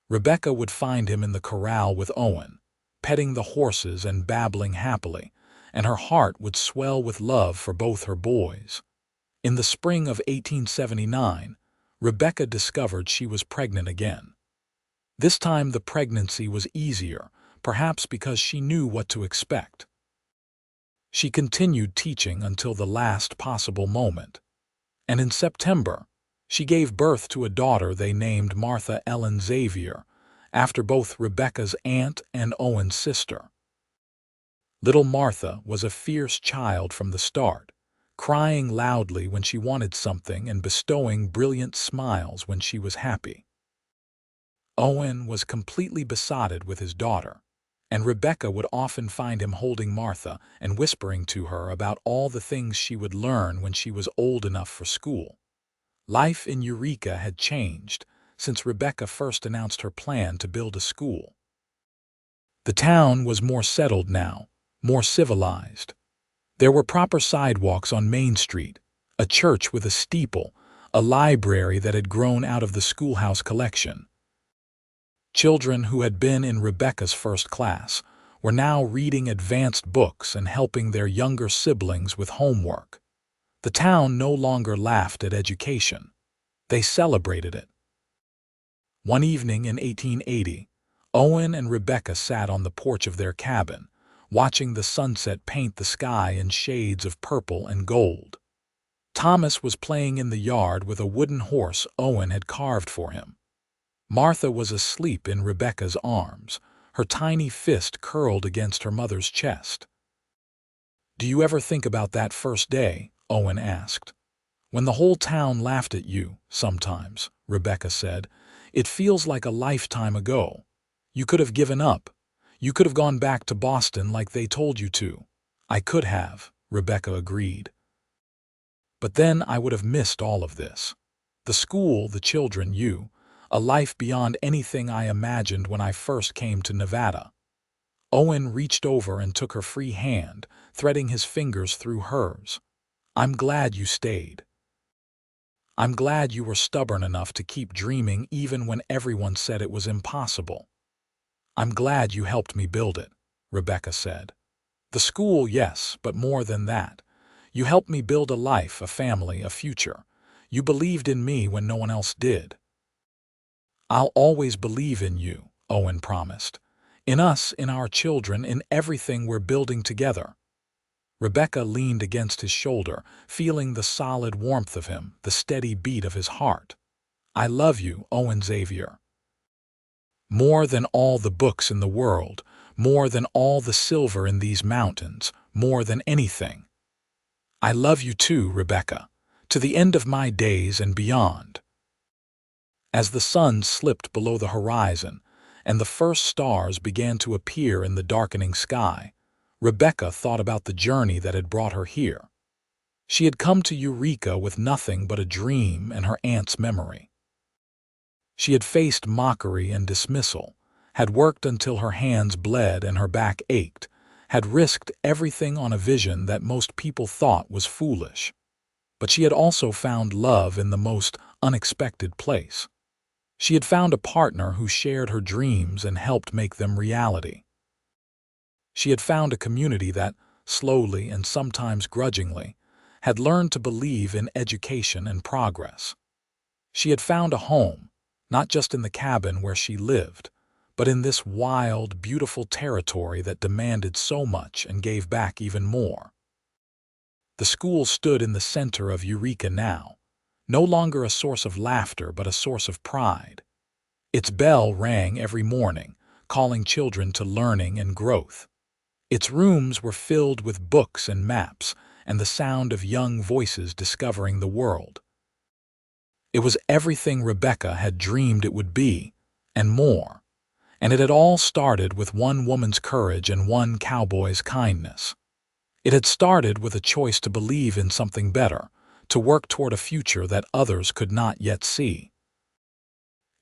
Rebecca would find him in the corral with Owen, petting the horses and babbling happily, and her heart would swell with love for both her boys. In the spring of 1879, Rebecca discovered she was pregnant again. This time the pregnancy was easier, perhaps because she knew what to expect. She continued teaching until the last possible moment, and in September, she gave birth to a daughter they named Martha Ellen Xavier, after both Rebecca's aunt and Owen's sister. Little Martha was a fierce child from the start, crying loudly when she wanted something and bestowing brilliant smiles when she was happy. Owen was completely besotted with his daughter, and Rebecca would often find him holding Martha and whispering to her about all the things she would learn when she was old enough for school. Life in Eureka had changed since Rebecca first announced her plan to build a school. The town was more settled now, more civilized. There were proper sidewalks on Main Street, a church with a steeple, a library that had grown out of the schoolhouse collection. Children who had been in Rebecca's first class were now reading advanced books and helping their younger siblings with homework. The town no longer laughed at education. They celebrated it. One evening in 1880, Owen and Rebecca sat on the porch of their cabin, watching the sunset paint the sky in shades of purple and gold. Thomas was playing in the yard with a wooden horse Owen had carved for him. Martha was asleep in Rebecca's arms, her tiny fist curled against her mother's chest. "Do you ever think about that first day?" Owen asked. "When the whole town laughed at you, sometimes," Rebecca said. "It feels like a lifetime ago. You could have given up. You could have gone back to Boston like they told you to." "I could have," Rebecca agreed. "But then I would have missed all of this. The school, the children, you. A life beyond anything I imagined when I first came to Nevada." Owen reached over and took her free hand, threading his fingers through hers. "I'm glad you stayed. I'm glad you were stubborn enough to keep dreaming even when everyone said it was impossible. I'm glad you helped me build it," Rebecca said. "The school, yes, but more than that. You helped me build a life, a family, a future. You believed in me when no one else did." "I'll always believe in you," Owen promised. "In us, in our children, in everything we're building together." Rebecca leaned against his shoulder, feeling the solid warmth of him, the steady beat of his heart. "I love you, Owen Xavier. More than all the books in the world, more than all the silver in these mountains, more than anything. I love you too, Rebecca, to the end of my days and beyond." As the sun slipped below the horizon and the first stars began to appear in the darkening sky, Rebecca thought about the journey that had brought her here. She had come to Eureka with nothing but a dream and her aunt's memory. She had faced mockery and dismissal, had worked until her hands bled and her back ached, had risked everything on a vision that most people thought was foolish. But she had also found love in the most unexpected place. She had found a partner who shared her dreams and helped make them reality. She had found a community that, slowly and sometimes grudgingly, had learned to believe in education and progress. She had found a home, not just in the cabin where she lived, but in this wild, beautiful territory that demanded so much and gave back even more. The school stood in the center of Eureka now, no longer a source of laughter but a source of pride. Its bell rang every morning, calling children to learning and growth. Its rooms were filled with books and maps, and the sound of young voices discovering the world. It was everything Rebecca had dreamed it would be, and more. And it had all started with one woman's courage and one cowboy's kindness. It had started with a choice to believe in something better, to work toward a future that others could not yet see.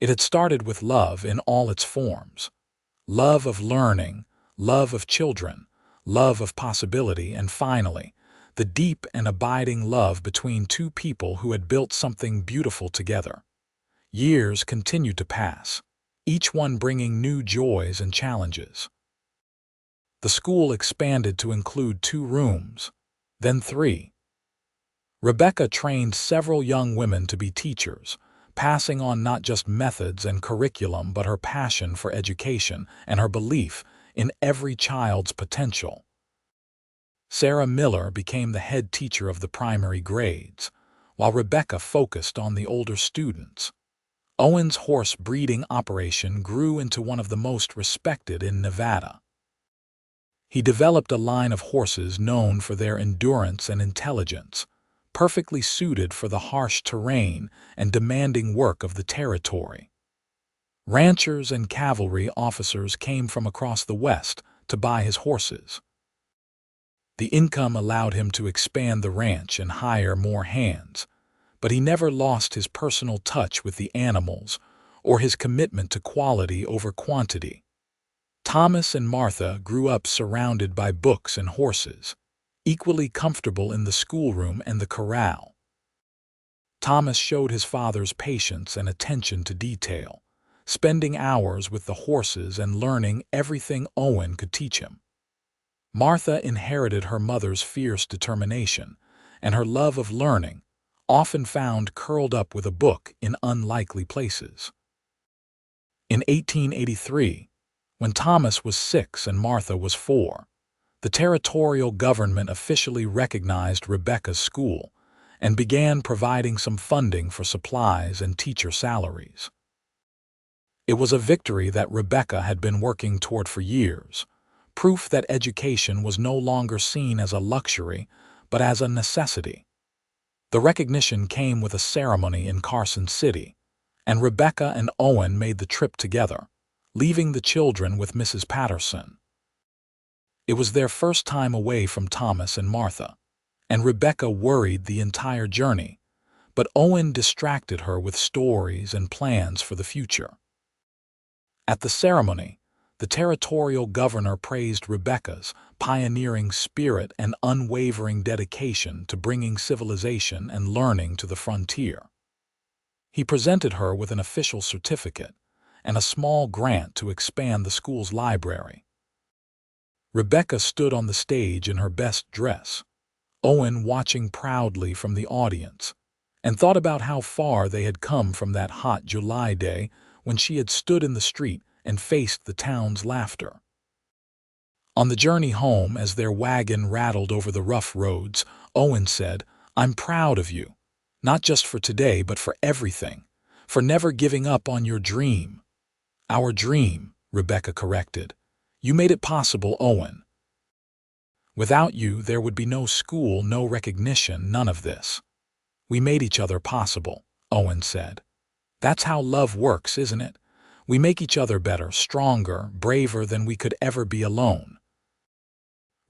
It had started with love in all its forms. Love of learning, love of children, love of possibility, and finally, the deep and abiding love between two people who had built something beautiful together. Years continued to pass, each one bringing new joys and challenges. The school expanded to include 2 rooms, then 3. Rebecca trained several young women to be teachers, passing on not just methods and curriculum but her passion for education and her belief in every child's potential. Sarah Miller became the head teacher of the primary grades, while Rebecca focused on the older students. Owen's horse breeding operation grew into one of the most respected in Nevada. He developed a line of horses known for their endurance and intelligence, perfectly suited for the harsh terrain and demanding work of the territory. Ranchers and cavalry officers came from across the West to buy his horses. The income allowed him to expand the ranch and hire more hands, but he never lost his personal touch with the animals or his commitment to quality over quantity. Thomas and Martha grew up surrounded by books and horses, equally comfortable in the schoolroom and the corral. Thomas showed his father's patience and attention to detail, spending hours with the horses and learning everything Owen could teach him. Martha inherited her mother's fierce determination and her love of learning, often found curled up with a book in unlikely places. In 1883, when Thomas was 6 and Martha was 4, the territorial government officially recognized Rebecca's school and began providing some funding for supplies and teacher salaries. It was a victory that Rebecca had been working toward for years, proof that education was no longer seen as a luxury but as a necessity. The recognition came with a ceremony in Carson City, and Rebecca and Owen made the trip together, leaving the children with Mrs. Patterson. It was their first time away from Thomas and Martha, and Rebecca worried the entire journey, but Owen distracted her with stories and plans for the future. At the ceremony, the territorial governor praised Rebecca's pioneering spirit and unwavering dedication to bringing civilization and learning to the frontier. He presented her with an official certificate and a small grant to expand the school's library. Rebecca stood on the stage in her best dress, Owen watching proudly from the audience, and thought about how far they had come from that hot July day when she had stood in the street and faced the town's laughter. On the journey home, as their wagon rattled over the rough roads, Owen said, "I'm proud of you, not just for today but for everything, for never giving up on your dream." "Our dream," Rebecca corrected. "You made it possible, Owen. Without you, there would be no school, no recognition, none of this." "We made each other possible," Owen said. "That's how love works, isn't it? We make each other better, stronger, braver than we could ever be alone."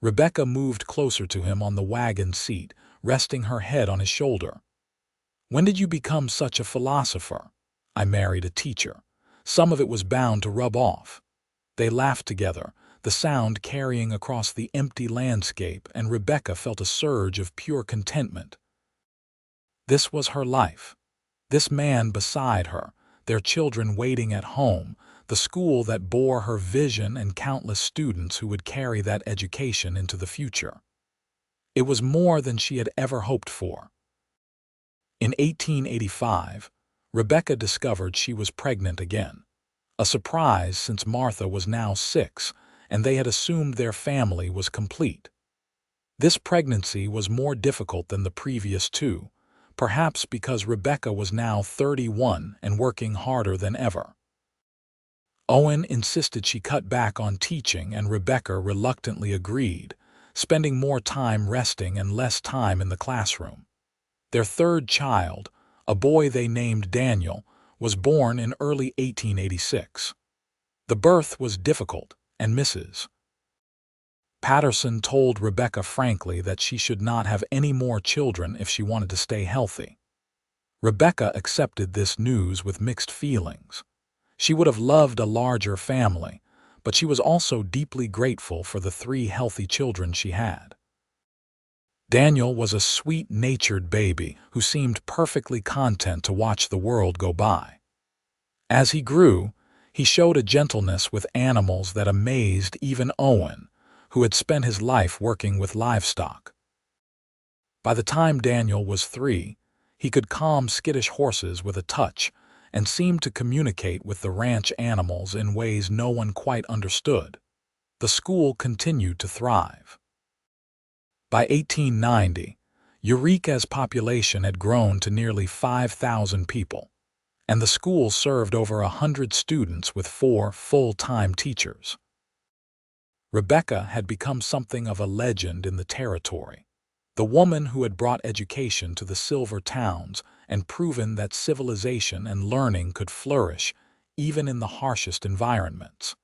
Rebecca moved closer to him on the wagon seat, resting her head on his shoulder. "When did you become such a philosopher?" "I married a teacher. Some of it was bound to rub off." They laughed together, the sound carrying across the empty landscape, and Rebecca felt a surge of pure contentment. This was her life. This man beside her, their children waiting at home, the school that bore her vision and countless students who would carry that education into the future. It was more than she had ever hoped for. In 1885, Rebecca discovered she was pregnant again. A surprise, since Martha was now 6, and they had assumed their family was complete. This pregnancy was more difficult than the previous two, perhaps because Rebecca was now 31 and working harder than ever. Owen insisted she cut back on teaching, and Rebecca reluctantly agreed, spending more time resting and less time in the classroom. Their third child, a boy they named Daniel, was born in early 1886. The birth was difficult, and Mrs. Patterson told Rebecca frankly that she should not have any more children if she wanted to stay healthy. Rebecca accepted this news with mixed feelings. She would have loved a larger family, but she was also deeply grateful for the 3 healthy children she had. Daniel was a sweet-natured baby who seemed perfectly content to watch the world go by. As he grew, he showed a gentleness with animals that amazed even Owen, who had spent his life working with livestock. By the time Daniel was 3, he could calm skittish horses with a touch and seemed to communicate with the ranch animals in ways no one quite understood. The school continued to thrive. By 1890, Eureka's population had grown to nearly 5,000 people, and the school served over 100 students with 4 full-time teachers. Rebecca had become something of a legend in the territory, the woman who had brought education to the Silver Towns and proven that civilization and learning could flourish even in the harshest environments.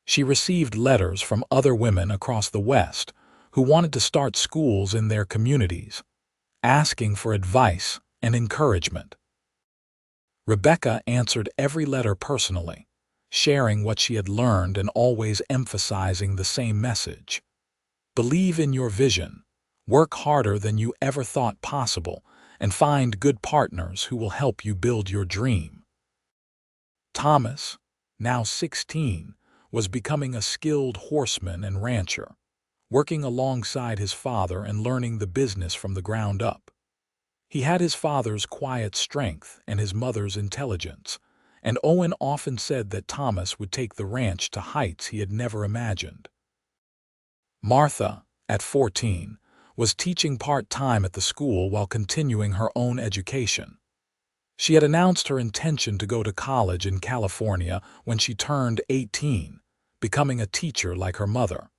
She received letters from other women across the West who wanted to start schools in their communities, asking for advice and encouragement. Rebecca answered every letter personally, sharing what she had learned and always emphasizing the same message. Believe in your vision, work harder than you ever thought possible, and find good partners who will help you build your dream. Thomas, now 16, was becoming a skilled horseman and rancher, working alongside his father and learning the business from the ground up. He had his father's quiet strength and his mother's intelligence, and Owen often said that Thomas would take the ranch to heights he had never imagined. Martha, at 14, was teaching part-time at the school while continuing her own education. She had announced her intention to go to college in California when she turned 18, becoming a teacher like her mother.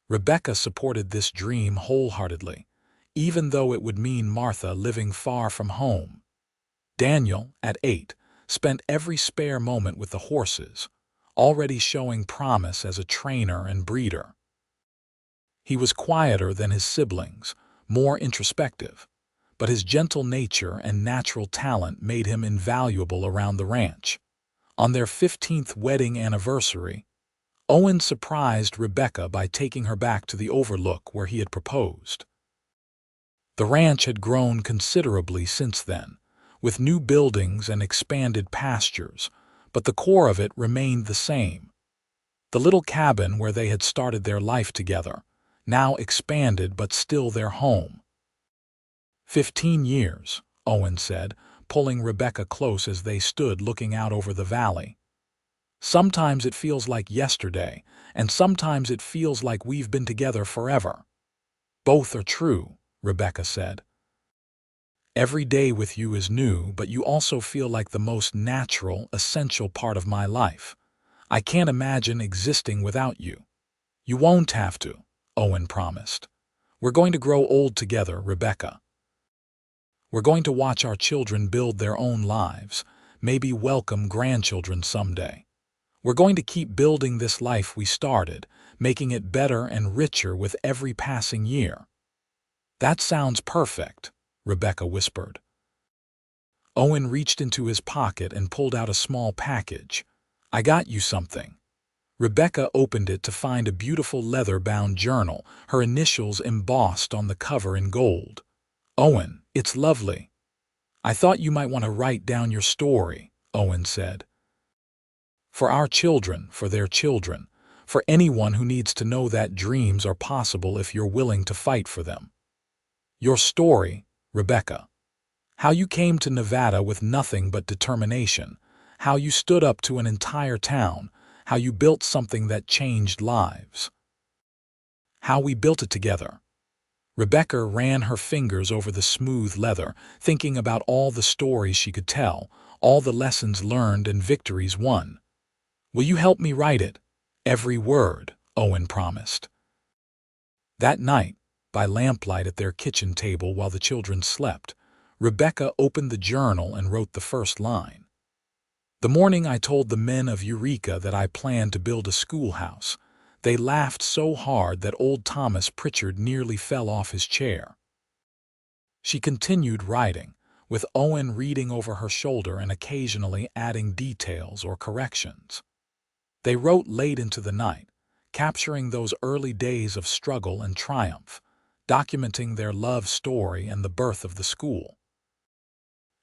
Rebecca supported this dream wholeheartedly, even though it would mean Martha living far from home. Daniel, at 8, spent every spare moment with the horses, already showing promise as a trainer and breeder. He was quieter than his siblings, more introspective, but his gentle nature and natural talent made him invaluable around the ranch. On their 15th wedding anniversary, Owen surprised Rebecca by taking her back to the overlook where he had proposed. The ranch had grown considerably since then, with new buildings and expanded pastures, but the core of it remained the same. The little cabin where they had started their life together, now expanded but still their home. 15 years, Owen said, pulling Rebecca close as they stood looking out over the valley. Sometimes it feels like yesterday, and sometimes it feels like we've been together forever. Both are true, Rebecca said. Every day with you is new, but you also feel like the most natural, essential part of my life. I can't imagine existing without you. You won't have to, Owen promised. We're going to grow old together, Rebecca. We're going to watch our children build their own lives, maybe welcome grandchildren someday. We're going to keep building this life we started, making it better and richer with every passing year. "That sounds perfect," Rebecca whispered. Owen reached into his pocket and pulled out a small package. "I got you something." Rebecca opened it to find a beautiful leather-bound journal, her initials embossed on the cover in gold. "Owen, it's lovely. I thought you might want to write down your story," Owen said. "For our children, for their children, for anyone who needs to know that dreams are possible if you're willing to fight for them. Your story, Rebecca. How you came to Nevada with nothing but determination, how you stood up to an entire town, how you built something that changed lives. How we built it together." Rebecca ran her fingers over the smooth leather, thinking about all the stories she could tell, all the lessons learned and victories won. "Will you help me write it? Every word," Owen promised. That night, by lamplight at their kitchen table while the children slept, Rebecca opened the journal and wrote the first line. "The morning I told the men of Eureka that I planned to build a schoolhouse, they laughed so hard that old Thomas Pritchard nearly fell off his chair." She continued writing, with Owen reading over her shoulder and occasionally adding details or corrections. They wrote late into the night, capturing those early days of struggle and triumph, documenting their love story and the birth of the school.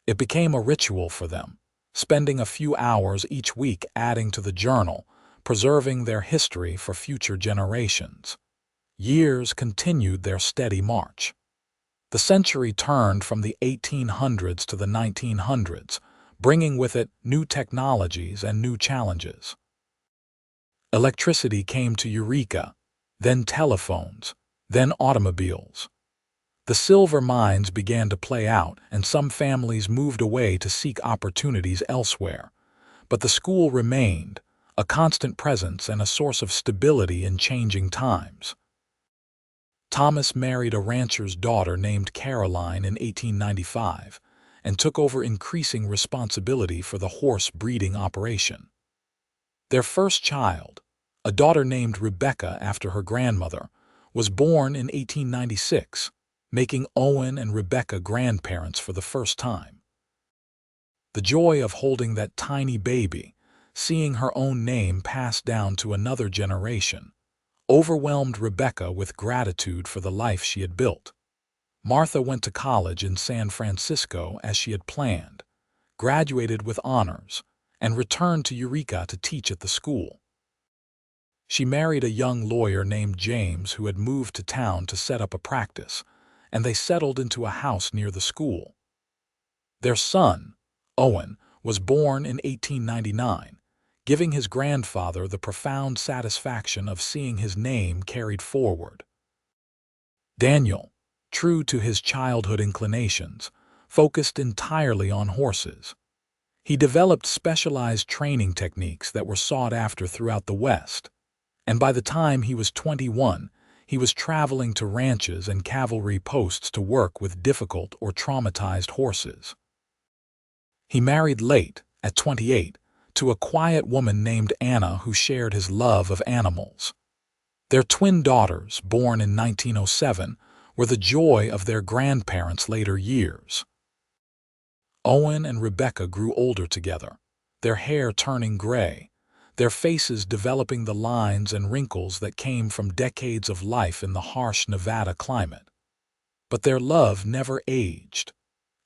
It became a ritual for them, spending a few hours each week adding to the journal, preserving their history for future generations. Years continued their steady march. The century turned from the 1800s to the 1900s, bringing with it new technologies and new challenges. Electricity came to Eureka, then telephones, then automobiles. The silver mines began to play out, and some families moved away to seek opportunities elsewhere. But the school remained, a constant presence and a source of stability in changing times. Thomas married a rancher's daughter named Caroline in 1895 and took over increasing responsibility for the horse breeding operation. Their first child, a daughter named Rebecca after her grandmother, was born in 1896, making Owen and Rebecca grandparents for the first time. The joy of holding that tiny baby, seeing her own name passed down to another generation, overwhelmed Rebecca with gratitude for the life she had built. Martha went to college in San Francisco as she had planned, graduated with honors, and returned to Eureka to teach at the school. She married a young lawyer named James who had moved to town to set up a practice, and they settled into a house near the school. Their son, Owen, was born in 1899, giving his grandfather the profound satisfaction of seeing his name carried forward. Daniel, true to his childhood inclinations, focused entirely on horses. He developed specialized training techniques that were sought after throughout the West, and by the time he was 21, he was traveling to ranches and cavalry posts to work with difficult or traumatized horses. He married late, at 28, to a quiet woman named Anna who shared his love of animals. Their twin daughters, born in 1907, were the joy of their grandparents' later years. Owen and Rebecca grew older together, their hair turning gray, their faces developing the lines and wrinkles that came from decades of life in the harsh Nevada climate. But their love never aged.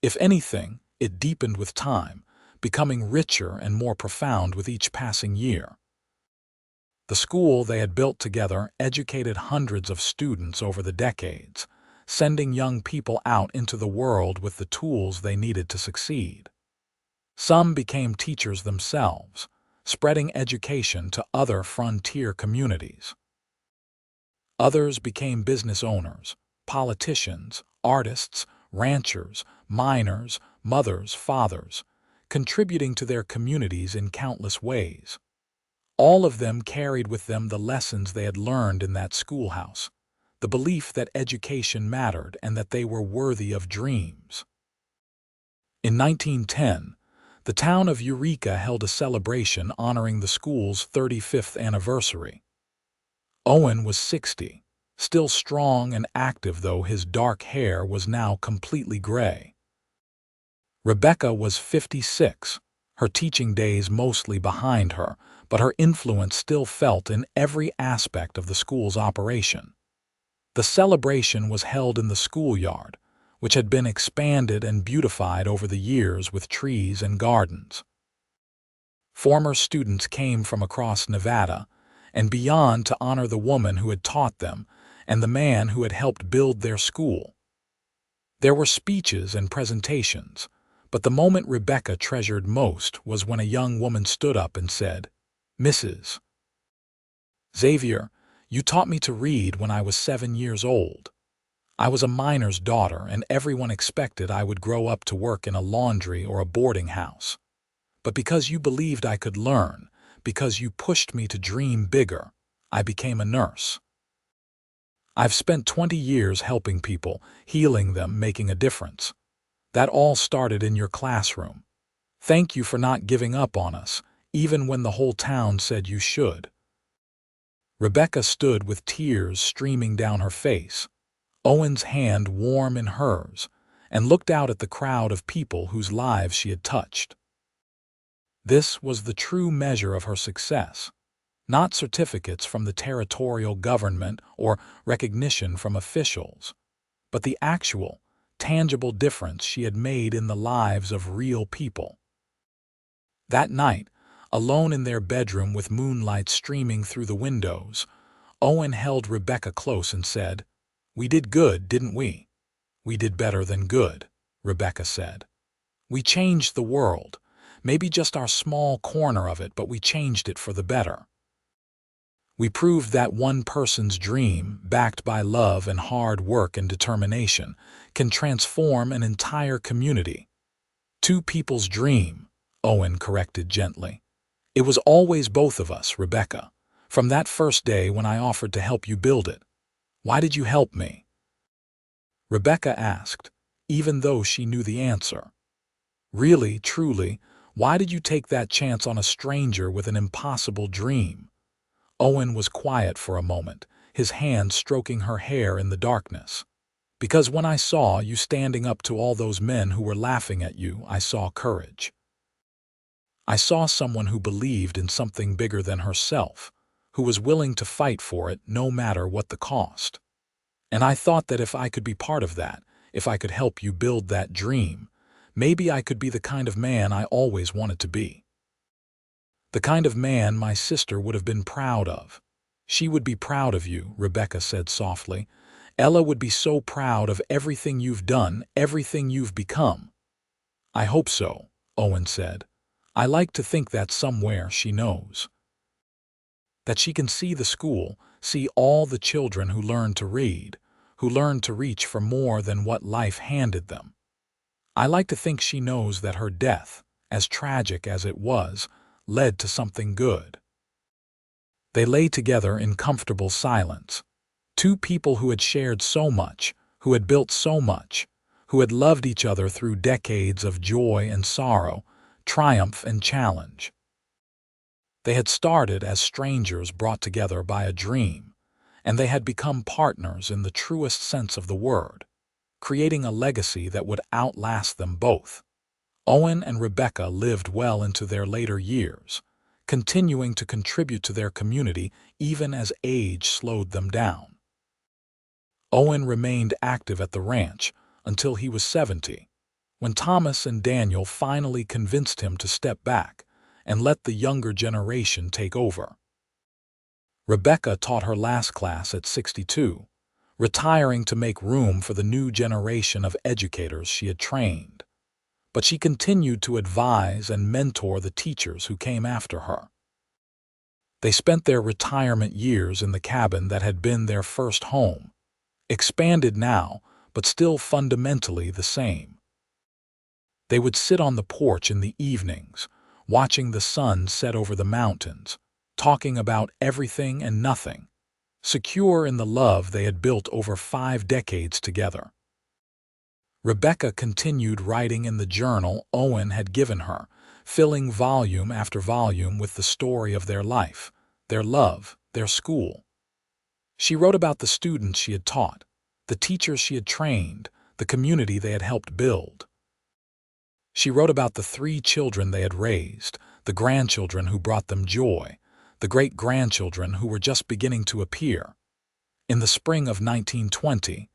If anything, it deepened with time, becoming richer and more profound with each passing year. The school they had built together educated hundreds of students over the decades, sending young people out into the world with the tools they needed to succeed. Some became teachers themselves, spreading education to other frontier communities. Others became business owners, politicians, artists, ranchers, miners, mothers, fathers, contributing to their communities in countless ways. All of them carried with them the lessons they had learned in that schoolhouse, the belief that education mattered and that they were worthy of dreams. In 1910, the town of Eureka held a celebration honoring the school's 35th anniversary. Owen was 60, still strong and active though his dark hair was now completely gray. Rebecca was 56, her teaching days mostly behind her, but her influence still felt in every aspect of the school's operation. The celebration was held in the schoolyard, which had been expanded and beautified over the years with trees and gardens. Former students came from across Nevada and beyond to honor the woman who had taught them and the man who had helped build their school. There were speeches and presentations, but the moment Rebecca treasured most was when a young woman stood up and said, "Mrs. Xavier, you taught me to read when I was 7 years old. I was a miner's daughter, and everyone expected I would grow up to work in a laundry or a boarding house. But because you believed I could learn, because you pushed me to dream bigger, I became a nurse. I've spent 20 years helping people, healing them, making a difference. That all started in your classroom. Thank you for not giving up on us, even when the whole town said you should." Rebecca stood with tears streaming down her face, Owen's hand warm in hers, and looked out at the crowd of people whose lives she had touched. This was the true measure of her success, not certificates from the territorial government or recognition from officials, but the actual, tangible difference she had made in the lives of real people. That night, alone in their bedroom with moonlight streaming through the windows, Owen held Rebecca close and said, "We did good, didn't we?" "We did better than good," Rebecca said. "We changed the world, maybe just our small corner of it, but we changed it for the better. We proved that one person's dream, backed by love and hard work and determination, can transform an entire community." "Two people's dream," Owen corrected gently. "It was always both of us, Rebecca, from that first day when I offered to help you build it. Why did you help me?" Rebecca asked, even though she knew the answer. "Really, truly, why did you take that chance on a stranger with an impossible dream?" Owen was quiet for a moment, his hand stroking her hair in the darkness. "Because when I saw you standing up to all those men who were laughing at you, I saw courage. I saw someone who believed in something bigger than herself, who was willing to fight for it no matter what the cost. And I thought that if I could be part of that, if I could help you build that dream, maybe I could be the kind of man I always wanted to be. The kind of man my sister would have been proud of. She would be proud of you," Rebecca said softly. "Ella would be so proud of everything you've done, everything you've become." "I hope so," Owen said. "I like to think that somewhere she knows. That she can see the school, see all the children who learn to read, who learn to reach for more than what life handed them. I like to think she knows that her death, as tragic as it was, led to something good." They lay together in comfortable silence. Two people who had shared so much, who had built so much, who had loved each other through decades of joy and sorrow, triumph and challenge. They had started as strangers brought together by a dream, and they had become partners in the truest sense of the word, creating a legacy that would outlast them both. Owen and Rebecca lived well into their later years, continuing to contribute to their community even as age slowed them down. Owen remained active at the ranch until he was 70, when Thomas and Daniel finally convinced him to step back and let the younger generation take over. Rebecca taught her last class at 62, retiring to make room for the new generation of educators she had trained. But she continued to advise and mentor the teachers who came after her. They spent their retirement years in the cabin that had been their first home, expanded now, but still fundamentally the same. They would sit on the porch in the evenings, watching the sun set over the mountains, talking about everything and nothing, secure in the love they had built over 5 decades together. Rebecca continued writing in the journal Owen had given her, filling volume after volume with the story of their life, their love, their school. She wrote about the students she had taught, the teachers she had trained, the community they had helped build. She wrote about the 3 children they had raised, the grandchildren who brought them joy, the great-grandchildren who were just beginning to appear. In the spring of 1920,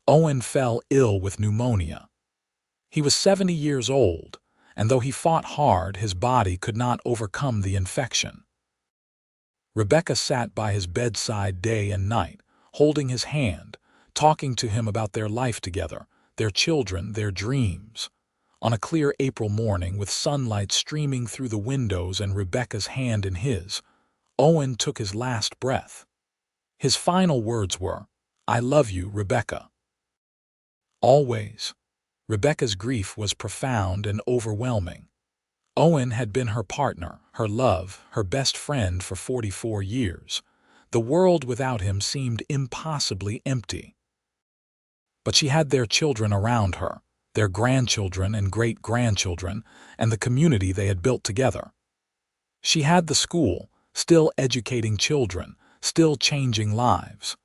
Owen fell ill with pneumonia. He was 70 years old, and though he fought hard, his body could not overcome the infection. Rebecca sat by his bedside day and night, holding his hand, talking to him about their life together, their children, their dreams. On a clear April morning, with sunlight streaming through the windows and Rebecca's hand in his, Owen took his last breath. His final words were, "I love you, Rebecca." Always. Rebecca's grief was profound and overwhelming. Owen had been her partner, her love, her best friend for 44 years. The world without him seemed impossibly empty. But she had their children around her, their grandchildren and great-grandchildren, and the community they had built together. She had the school, still educating children, still changing lives.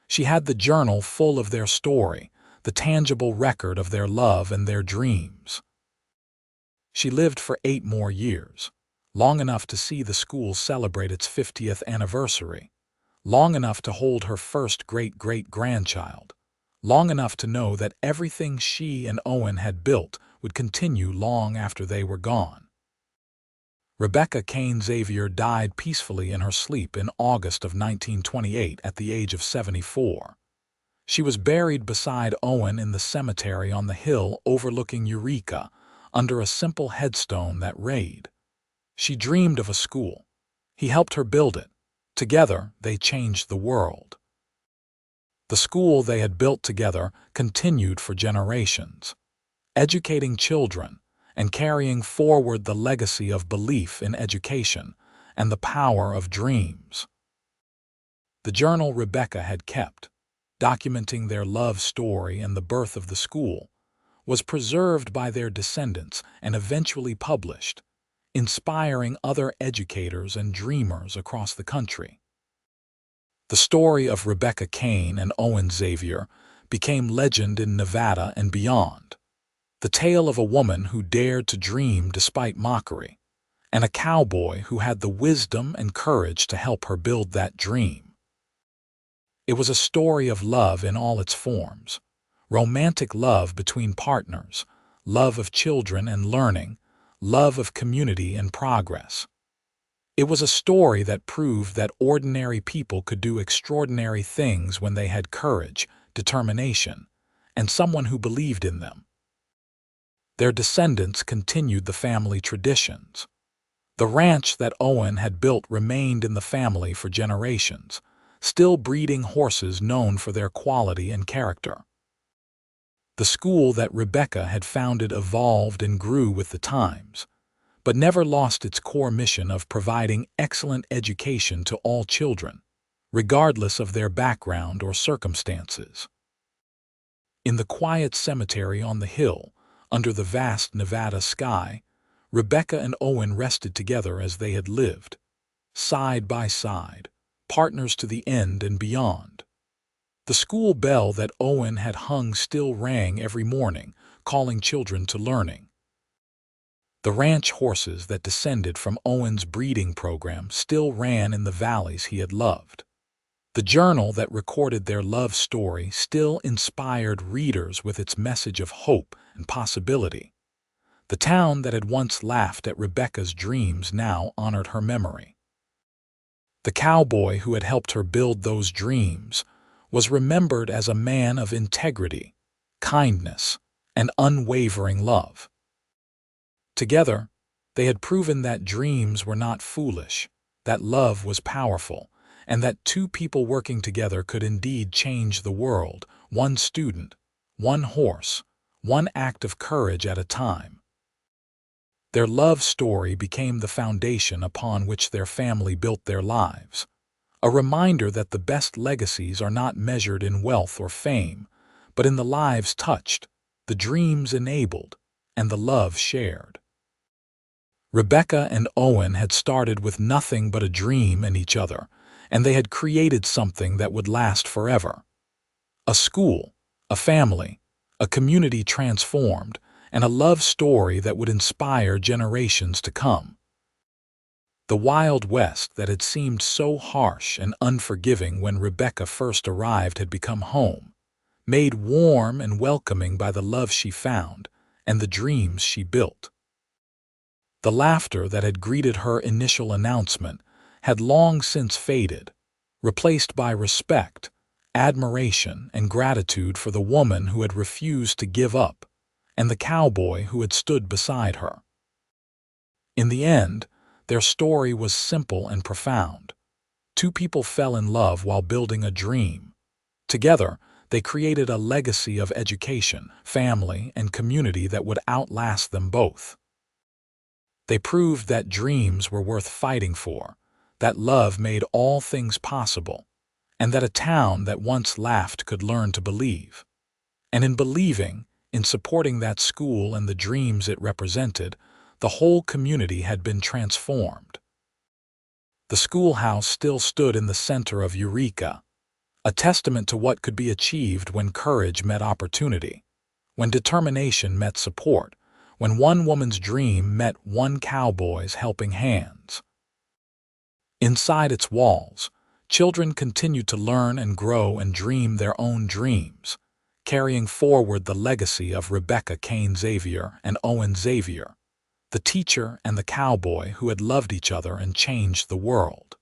She had the journal full of their story, the tangible record of their love and their dreams. She lived for 8 more years, long enough to see the school celebrate its 50th anniversary, long enough to hold her first great-great-grandchild, long enough to know that everything she and Owen had built would continue long after they were gone. Rebecca Kane Xavier died peacefully in her sleep in August of 1928 at the age of 74. She was buried beside Owen in the cemetery on the hill overlooking Eureka, under a simple headstone that read, "She dreamed of a school. He helped her build it. Together, they changed the world." The school they had built together continued for generations, educating children and carrying forward the legacy of belief in education and the power of dreams. The journal Rebecca had kept, documenting their love story and the birth of the school, was preserved by their descendants and eventually published, inspiring other educators and dreamers across the country. The story of Rebecca Kane and Owen Xavier became legend in Nevada and beyond. The tale of a woman who dared to dream despite mockery, and a cowboy who had the wisdom and courage to help her build that dream. It was a story of love in all its forms, romantic love between partners, love of children and learning, love of community and progress. It was a story that proved that ordinary people could do extraordinary things when they had courage, determination, and someone who believed in them. Their descendants continued the family traditions. The ranch that Owen had built remained in the family for generations, still breeding horses known for their quality and character. The school that Rebecca had founded evolved and grew with the times, but never lost its core mission of providing excellent education to all children, regardless of their background or circumstances. In the quiet cemetery on the hill, under the vast Nevada sky, Rebecca and Owen rested together as they had lived, side by side, partners to the end and beyond. The school bell that Owen had hung still rang every morning, calling children to learning. The ranch horses that descended from Owen's breeding program still ran in the valleys he had loved. The journal that recorded their love story still inspired readers with its message of hope and possibility. The town that had once laughed at Rebecca's dreams now honored her memory. The cowboy who had helped her build those dreams was remembered as a man of integrity, kindness, and unwavering love. Together, they had proven that dreams were not foolish, that love was powerful, and that 2 people working together could indeed change the world, 1 student, 1 horse, 1 act of courage at a time. Their love story became the foundation upon which their family built their lives, a reminder that the best legacies are not measured in wealth or fame, but in the lives touched, the dreams enabled, and the love shared. Rebecca and Owen had started with nothing but a dream in each other, and they had created something that would last forever. A school, a family, a community transformed, and a love story that would inspire generations to come. The Wild West that had seemed so harsh and unforgiving when Rebecca first arrived had become home, made warm and welcoming by the love she found and the dreams she built. The laughter that had greeted her initial announcement had long since faded, replaced by respect, admiration, and gratitude for the woman who had refused to give up and the cowboy who had stood beside her. In the end, their story was simple and profound. Two people fell in love while building a dream. Together, they created a legacy of education, family, and community that would outlast them both. They proved that dreams were worth fighting for, that love made all things possible, and that a town that once laughed could learn to believe. And in believing, in supporting that school and the dreams it represented, the whole community had been transformed. The schoolhouse still stood in the center of Eureka, a testament to what could be achieved when courage met opportunity, when determination met support, when one woman's dream met one cowboy's helping hands. Inside its walls, children continued to learn and grow and dream their own dreams, carrying forward the legacy of Rebecca Kane Xavier and Owen Xavier, the teacher and the cowboy who had loved each other and changed the world.